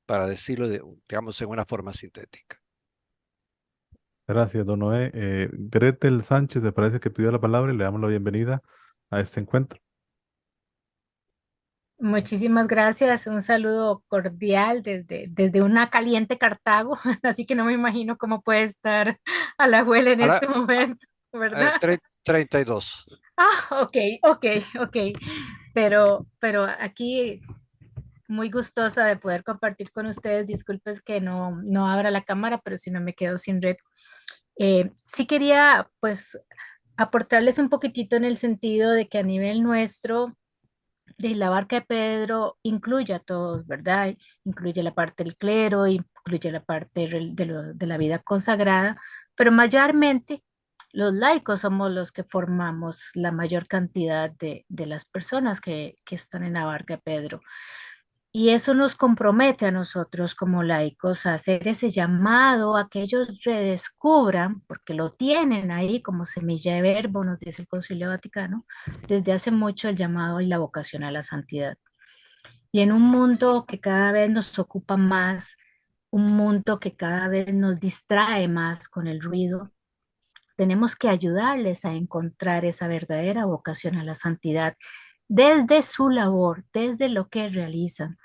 [SPEAKER 7] para decirlo, digamos, en una forma sintética.
[SPEAKER 2] Gracias, don Noé. Gretel Sánchez, me parece que pidió la palabra y le damos la bienvenida a este encuentro.
[SPEAKER 9] Muchísimas gracias, un saludo cordial desde una caliente Cartago, así que no me imagino cómo puede estar Alajuela en
[SPEAKER 7] Ahora,
[SPEAKER 9] este momento, ¿verdad?
[SPEAKER 7] 32.
[SPEAKER 9] Ah, ok, pero aquí muy gustosa de poder compartir con ustedes, disculpes que no abra la cámara, pero si no me quedo sin red. Sí quería pues aportarles un poquitito en el sentido de que a nivel nuestro, de la barca de Pedro incluye a todos, ¿verdad? Incluye la parte del clero, incluye la parte de la vida consagrada, pero mayormente los laicos somos los que formamos la mayor cantidad de las personas que están en la barca de Pedro. Y eso nos compromete a nosotros como laicos a hacer ese llamado a que ellos redescubran, porque lo tienen ahí como semilla de verbo, nos dice el Concilio Vaticano, desde hace mucho el llamado y la vocación a la santidad. Y en un mundo que cada vez nos ocupa más, un mundo que cada vez nos distrae más con el ruido, tenemos que ayudarles a encontrar esa verdadera vocación a la santidad desde su labor, desde lo que realizan.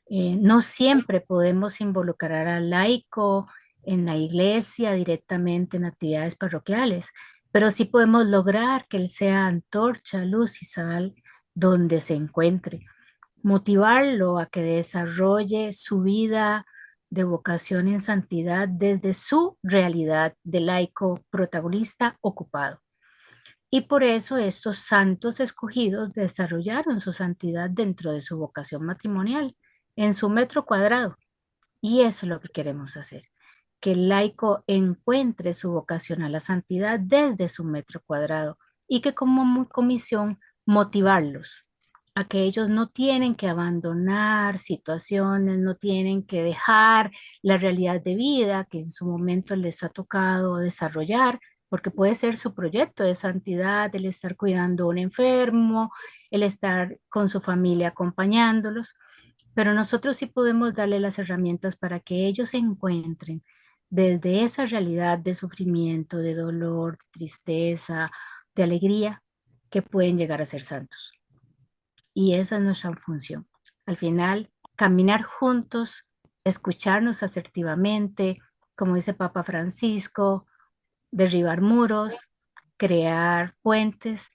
[SPEAKER 9] No siempre podemos involucrar al laico en la iglesia directamente en actividades parroquiales, pero sí podemos lograr que él sea antorcha, luz y sal donde se encuentre, motivarlo a que desarrolle su vida de vocación en santidad desde su realidad de laico protagonista ocupado. Y por eso estos santos escogidos desarrollaron su santidad dentro de su vocación matrimonial, en su metro cuadrado. Y eso es lo que queremos hacer, que el laico encuentre su vocación a la santidad desde su metro cuadrado y que como comisión motivarlos a que ellos no tienen que abandonar situaciones, no tienen que dejar la realidad de vida que en su momento les ha tocado desarrollar, porque puede ser su proyecto de santidad, el estar cuidando a un enfermo, el estar con su familia acompañándolos, pero nosotros sí podemos darle las herramientas para que ellos se encuentren desde esa realidad de sufrimiento, de dolor, de tristeza, de alegría, que pueden llegar a ser santos. Y esa es nuestra función. Al final, caminar juntos, escucharnos asertivamente, como dice Papa Francisco, derribar muros, crear puentes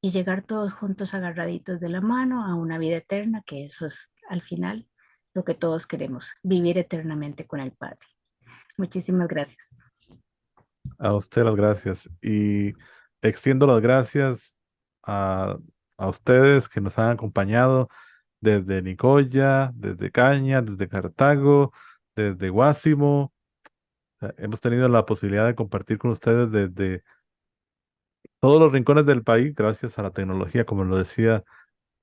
[SPEAKER 9] y llegar todos juntos agarraditos de la mano a una vida eterna, que eso es al final lo que todos queremos, vivir eternamente con el Padre. Muchísimas gracias.
[SPEAKER 2] A usted las gracias. Y extiendo las gracias a, a ustedes que nos han acompañado desde Nicoya, desde Caña, desde Cartago, desde Guásimo. Hemos tenido la posibilidad de compartir con ustedes desde todos los rincones del país, gracias a la tecnología, como lo decía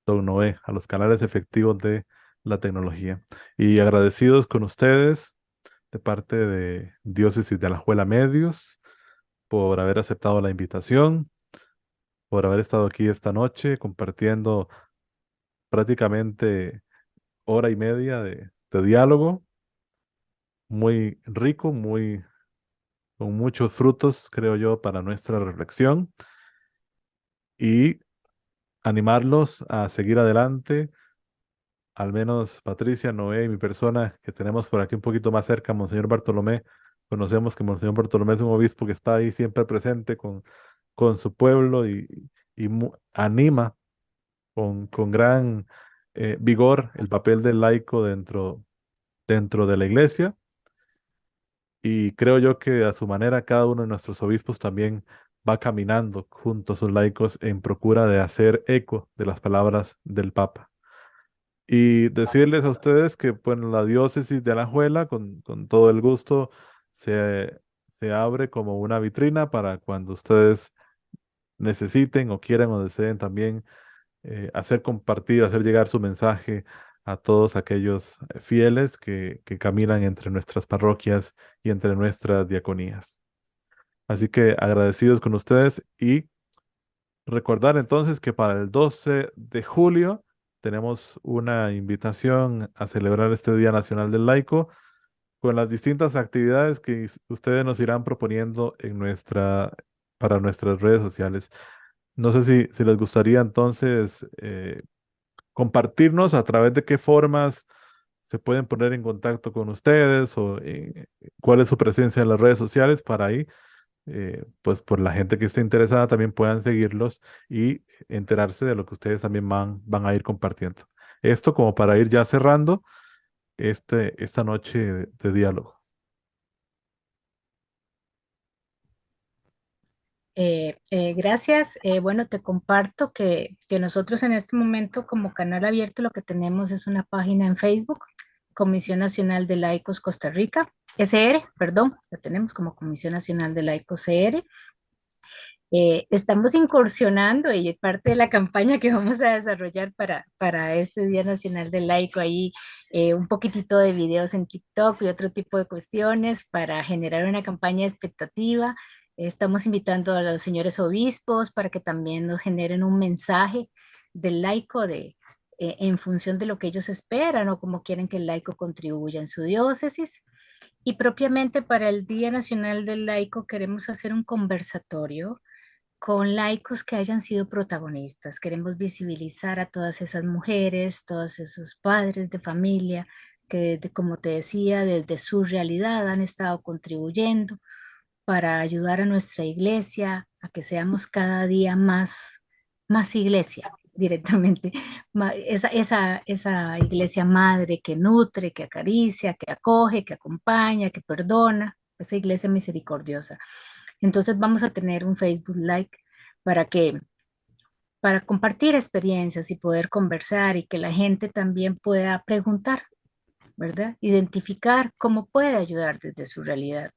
[SPEAKER 2] don Noé, a los canales efectivos de la tecnología. Y agradecidos con ustedes de parte de Diócesis de Alajuela Medios por haber aceptado la invitación, por haber estado aquí esta noche compartiendo prácticamente hora y media de diálogo, muy rico, con muchos frutos, creo yo, para nuestra reflexión y animarlos a seguir adelante. Al menos Patricia, Noé y mi persona, que tenemos por aquí un poquito más cerca, Monseñor Bartolomé, conocemos que Monseñor Bartolomé es un obispo que está ahí siempre presente con su pueblo y anima con gran vigor el papel del laico dentro de la iglesia. Y creo yo que a su manera cada uno de nuestros obispos también va caminando junto a sus laicos en procura de hacer eco de las palabras del Papa. Y decirles a ustedes que bueno, la diócesis de Alajuela, con todo el gusto, se abre como una vitrina para cuando ustedes necesiten o quieran o deseen también hacer compartir, hacer llegar su mensaje a todos aquellos fieles que caminan entre nuestras parroquias y entre nuestras diaconías. Así que agradecidos con ustedes y recordar entonces que para el 12 de julio tenemos una invitación a celebrar este Día Nacional del Laico con las distintas actividades que ustedes nos irán proponiendo para nuestras redes sociales. No sé si les gustaría entonces compartirnos a través de qué formas se pueden poner en contacto con ustedes o cuál es su presencia en las redes sociales para ahí, pues por la gente que esté interesada también puedan seguirlos y enterarse de lo que ustedes también van a ir compartiendo. Esto como para ir ya cerrando esta noche de diálogo.
[SPEAKER 9] Gracias. Bueno, te comparto que nosotros en este momento como canal abierto lo que tenemos es una página en Facebook, Comisión Nacional de Laicos Costa Rica, SR, perdón, la tenemos como Comisión Nacional de Laicos CR. Estamos incursionando y es parte de la campaña que vamos a desarrollar para este Día Nacional del Laico, ahí un poquitito de videos en TikTok y otro tipo de cuestiones para generar una campaña de expectativa. Estamos invitando a los señores obispos para que también nos generen un mensaje del laico en función de lo que ellos esperan o cómo quieren que el laico contribuya en su diócesis. Y propiamente para el Día Nacional del Laico queremos hacer un conversatorio con laicos que hayan sido protagonistas. Queremos visibilizar a todas esas mujeres, todos esos padres de familia que, como te decía, desde su realidad han estado contribuyendo para ayudar a nuestra iglesia a que seamos cada día más iglesia directamente, esa iglesia madre que nutre, que acaricia, que acoge, que acompaña, que perdona, esa iglesia misericordiosa. Entonces vamos a tener un Facebook Live para para compartir experiencias y poder conversar y que la gente también pueda preguntar, ¿verdad? Identificar cómo puede ayudar desde su realidad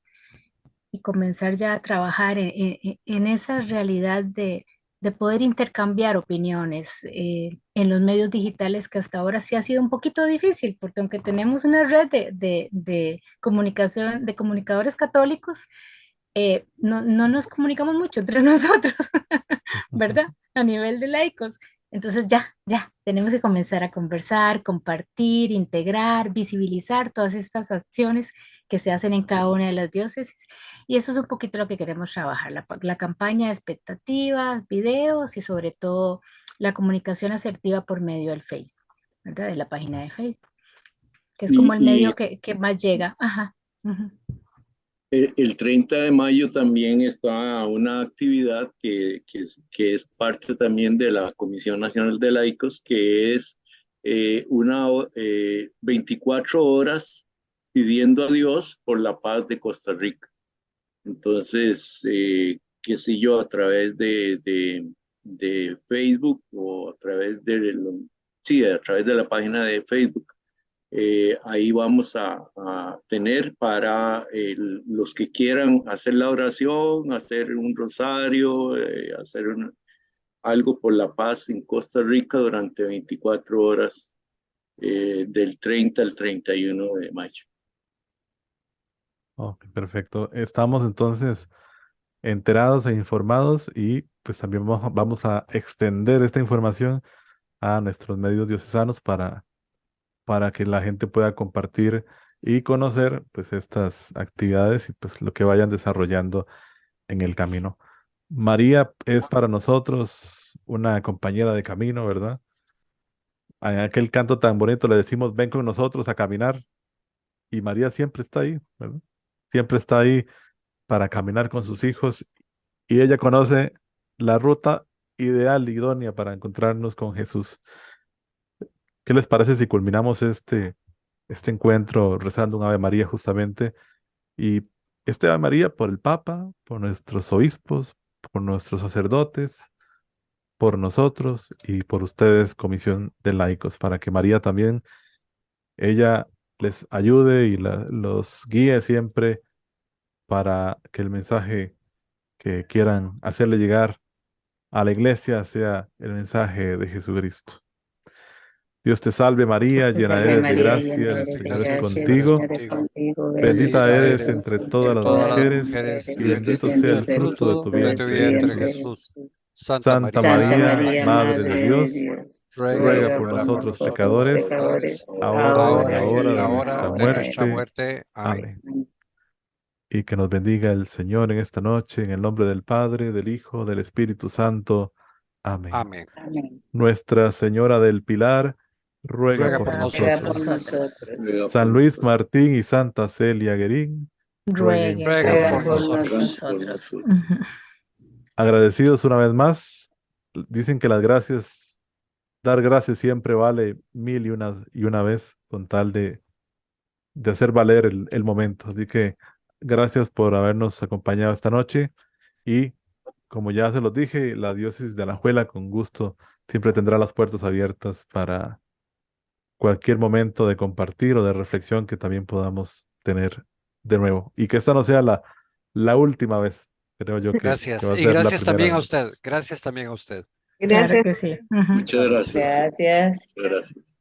[SPEAKER 9] y comenzar ya a trabajar en esa realidad de poder intercambiar opiniones en los medios digitales, que hasta ahora sí ha sido un poquito difícil, porque aunque tenemos una red de comunicación, de comunicadores católicos, no nos comunicamos mucho entre nosotros, ¿verdad? A nivel de laicos. Entonces ya, tenemos que comenzar a conversar, compartir, integrar, visibilizar todas estas acciones que se hacen en cada una de las diócesis. Y eso es un poquito lo que queremos trabajar, la campaña de expectativas, videos y sobre todo la comunicación asertiva por medio del Facebook, ¿verdad? De la página de Facebook, que es como el medio que más llega. Ajá. Uh-huh.
[SPEAKER 6] El 30 de mayo también está una actividad que es parte también de la Comisión Nacional de Laicos, que es 24 horas pidiendo a Dios por la paz de Costa Rica. Entonces, qué sé yo, a través de Facebook o a través a través de la página de Facebook. Ahí vamos a tener para los que quieran hacer la oración, hacer un rosario, hacer algo por la paz en Costa Rica durante 24 horas del 30 al 31 de mayo.
[SPEAKER 2] Ok, perfecto. Estamos entonces enterados e informados y pues también vamos a extender esta información a nuestros medios diocesanos para que la gente pueda compartir y conocer pues estas actividades y pues lo que vayan desarrollando en el camino. María es para nosotros una compañera de camino, ¿verdad? En aquel canto tan bonito le decimos, ven con nosotros a caminar y María siempre está ahí, ¿verdad? Siempre está ahí para caminar con sus hijos y ella conoce la ruta ideal, idónea para encontrarnos con Jesús. ¿Qué les parece si culminamos este encuentro rezando un Ave María justamente? Y este Ave María por el Papa, por nuestros obispos, por nuestros sacerdotes, por nosotros y por ustedes, Comisión de Laicos, para que María también, ella les ayude y los guíe siempre para que el mensaje que quieran hacerle llegar a la iglesia sea el mensaje de Jesucristo. Dios te salve María, llena eres de gracia, el Señor es contigo. Bendita eres entre todas las mujeres y bendito sea el fruto de tu vientre, Jesús. Santa María, Madre de Dios, ruega por nosotros pecadores, ahora y en la hora de nuestra muerte. Amén. Y que nos bendiga el Señor en esta noche, en el nombre del Padre, del Hijo, del Espíritu Santo. Amén.
[SPEAKER 7] Amén.
[SPEAKER 2] Nuestra Señora del Pilar, ruega por nosotros. San Luis Martín y Santa Celia Guerín, rueguen por nosotros. Agradecidos una vez más. Dicen que las gracias, dar gracias siempre vale 1000 y una vez, con tal de hacer valer el momento. Así que gracias por habernos acompañado esta noche y, como ya se los dije, la diócesis de Alajuela con gusto siempre tendrá las puertas abiertas para cualquier momento de compartir o de reflexión que también podamos tener de nuevo. Y que esta no sea la última vez, creo yo que
[SPEAKER 7] Gracias.
[SPEAKER 2] va a
[SPEAKER 7] Y
[SPEAKER 2] ser la
[SPEAKER 7] gracias también
[SPEAKER 2] primera
[SPEAKER 7] a
[SPEAKER 2] vez.
[SPEAKER 7] usted. Gracias también a usted.
[SPEAKER 9] Claro
[SPEAKER 3] Gracias.
[SPEAKER 9] que sí.
[SPEAKER 6] Muchas gracias.
[SPEAKER 4] Gracias.
[SPEAKER 6] Gracias.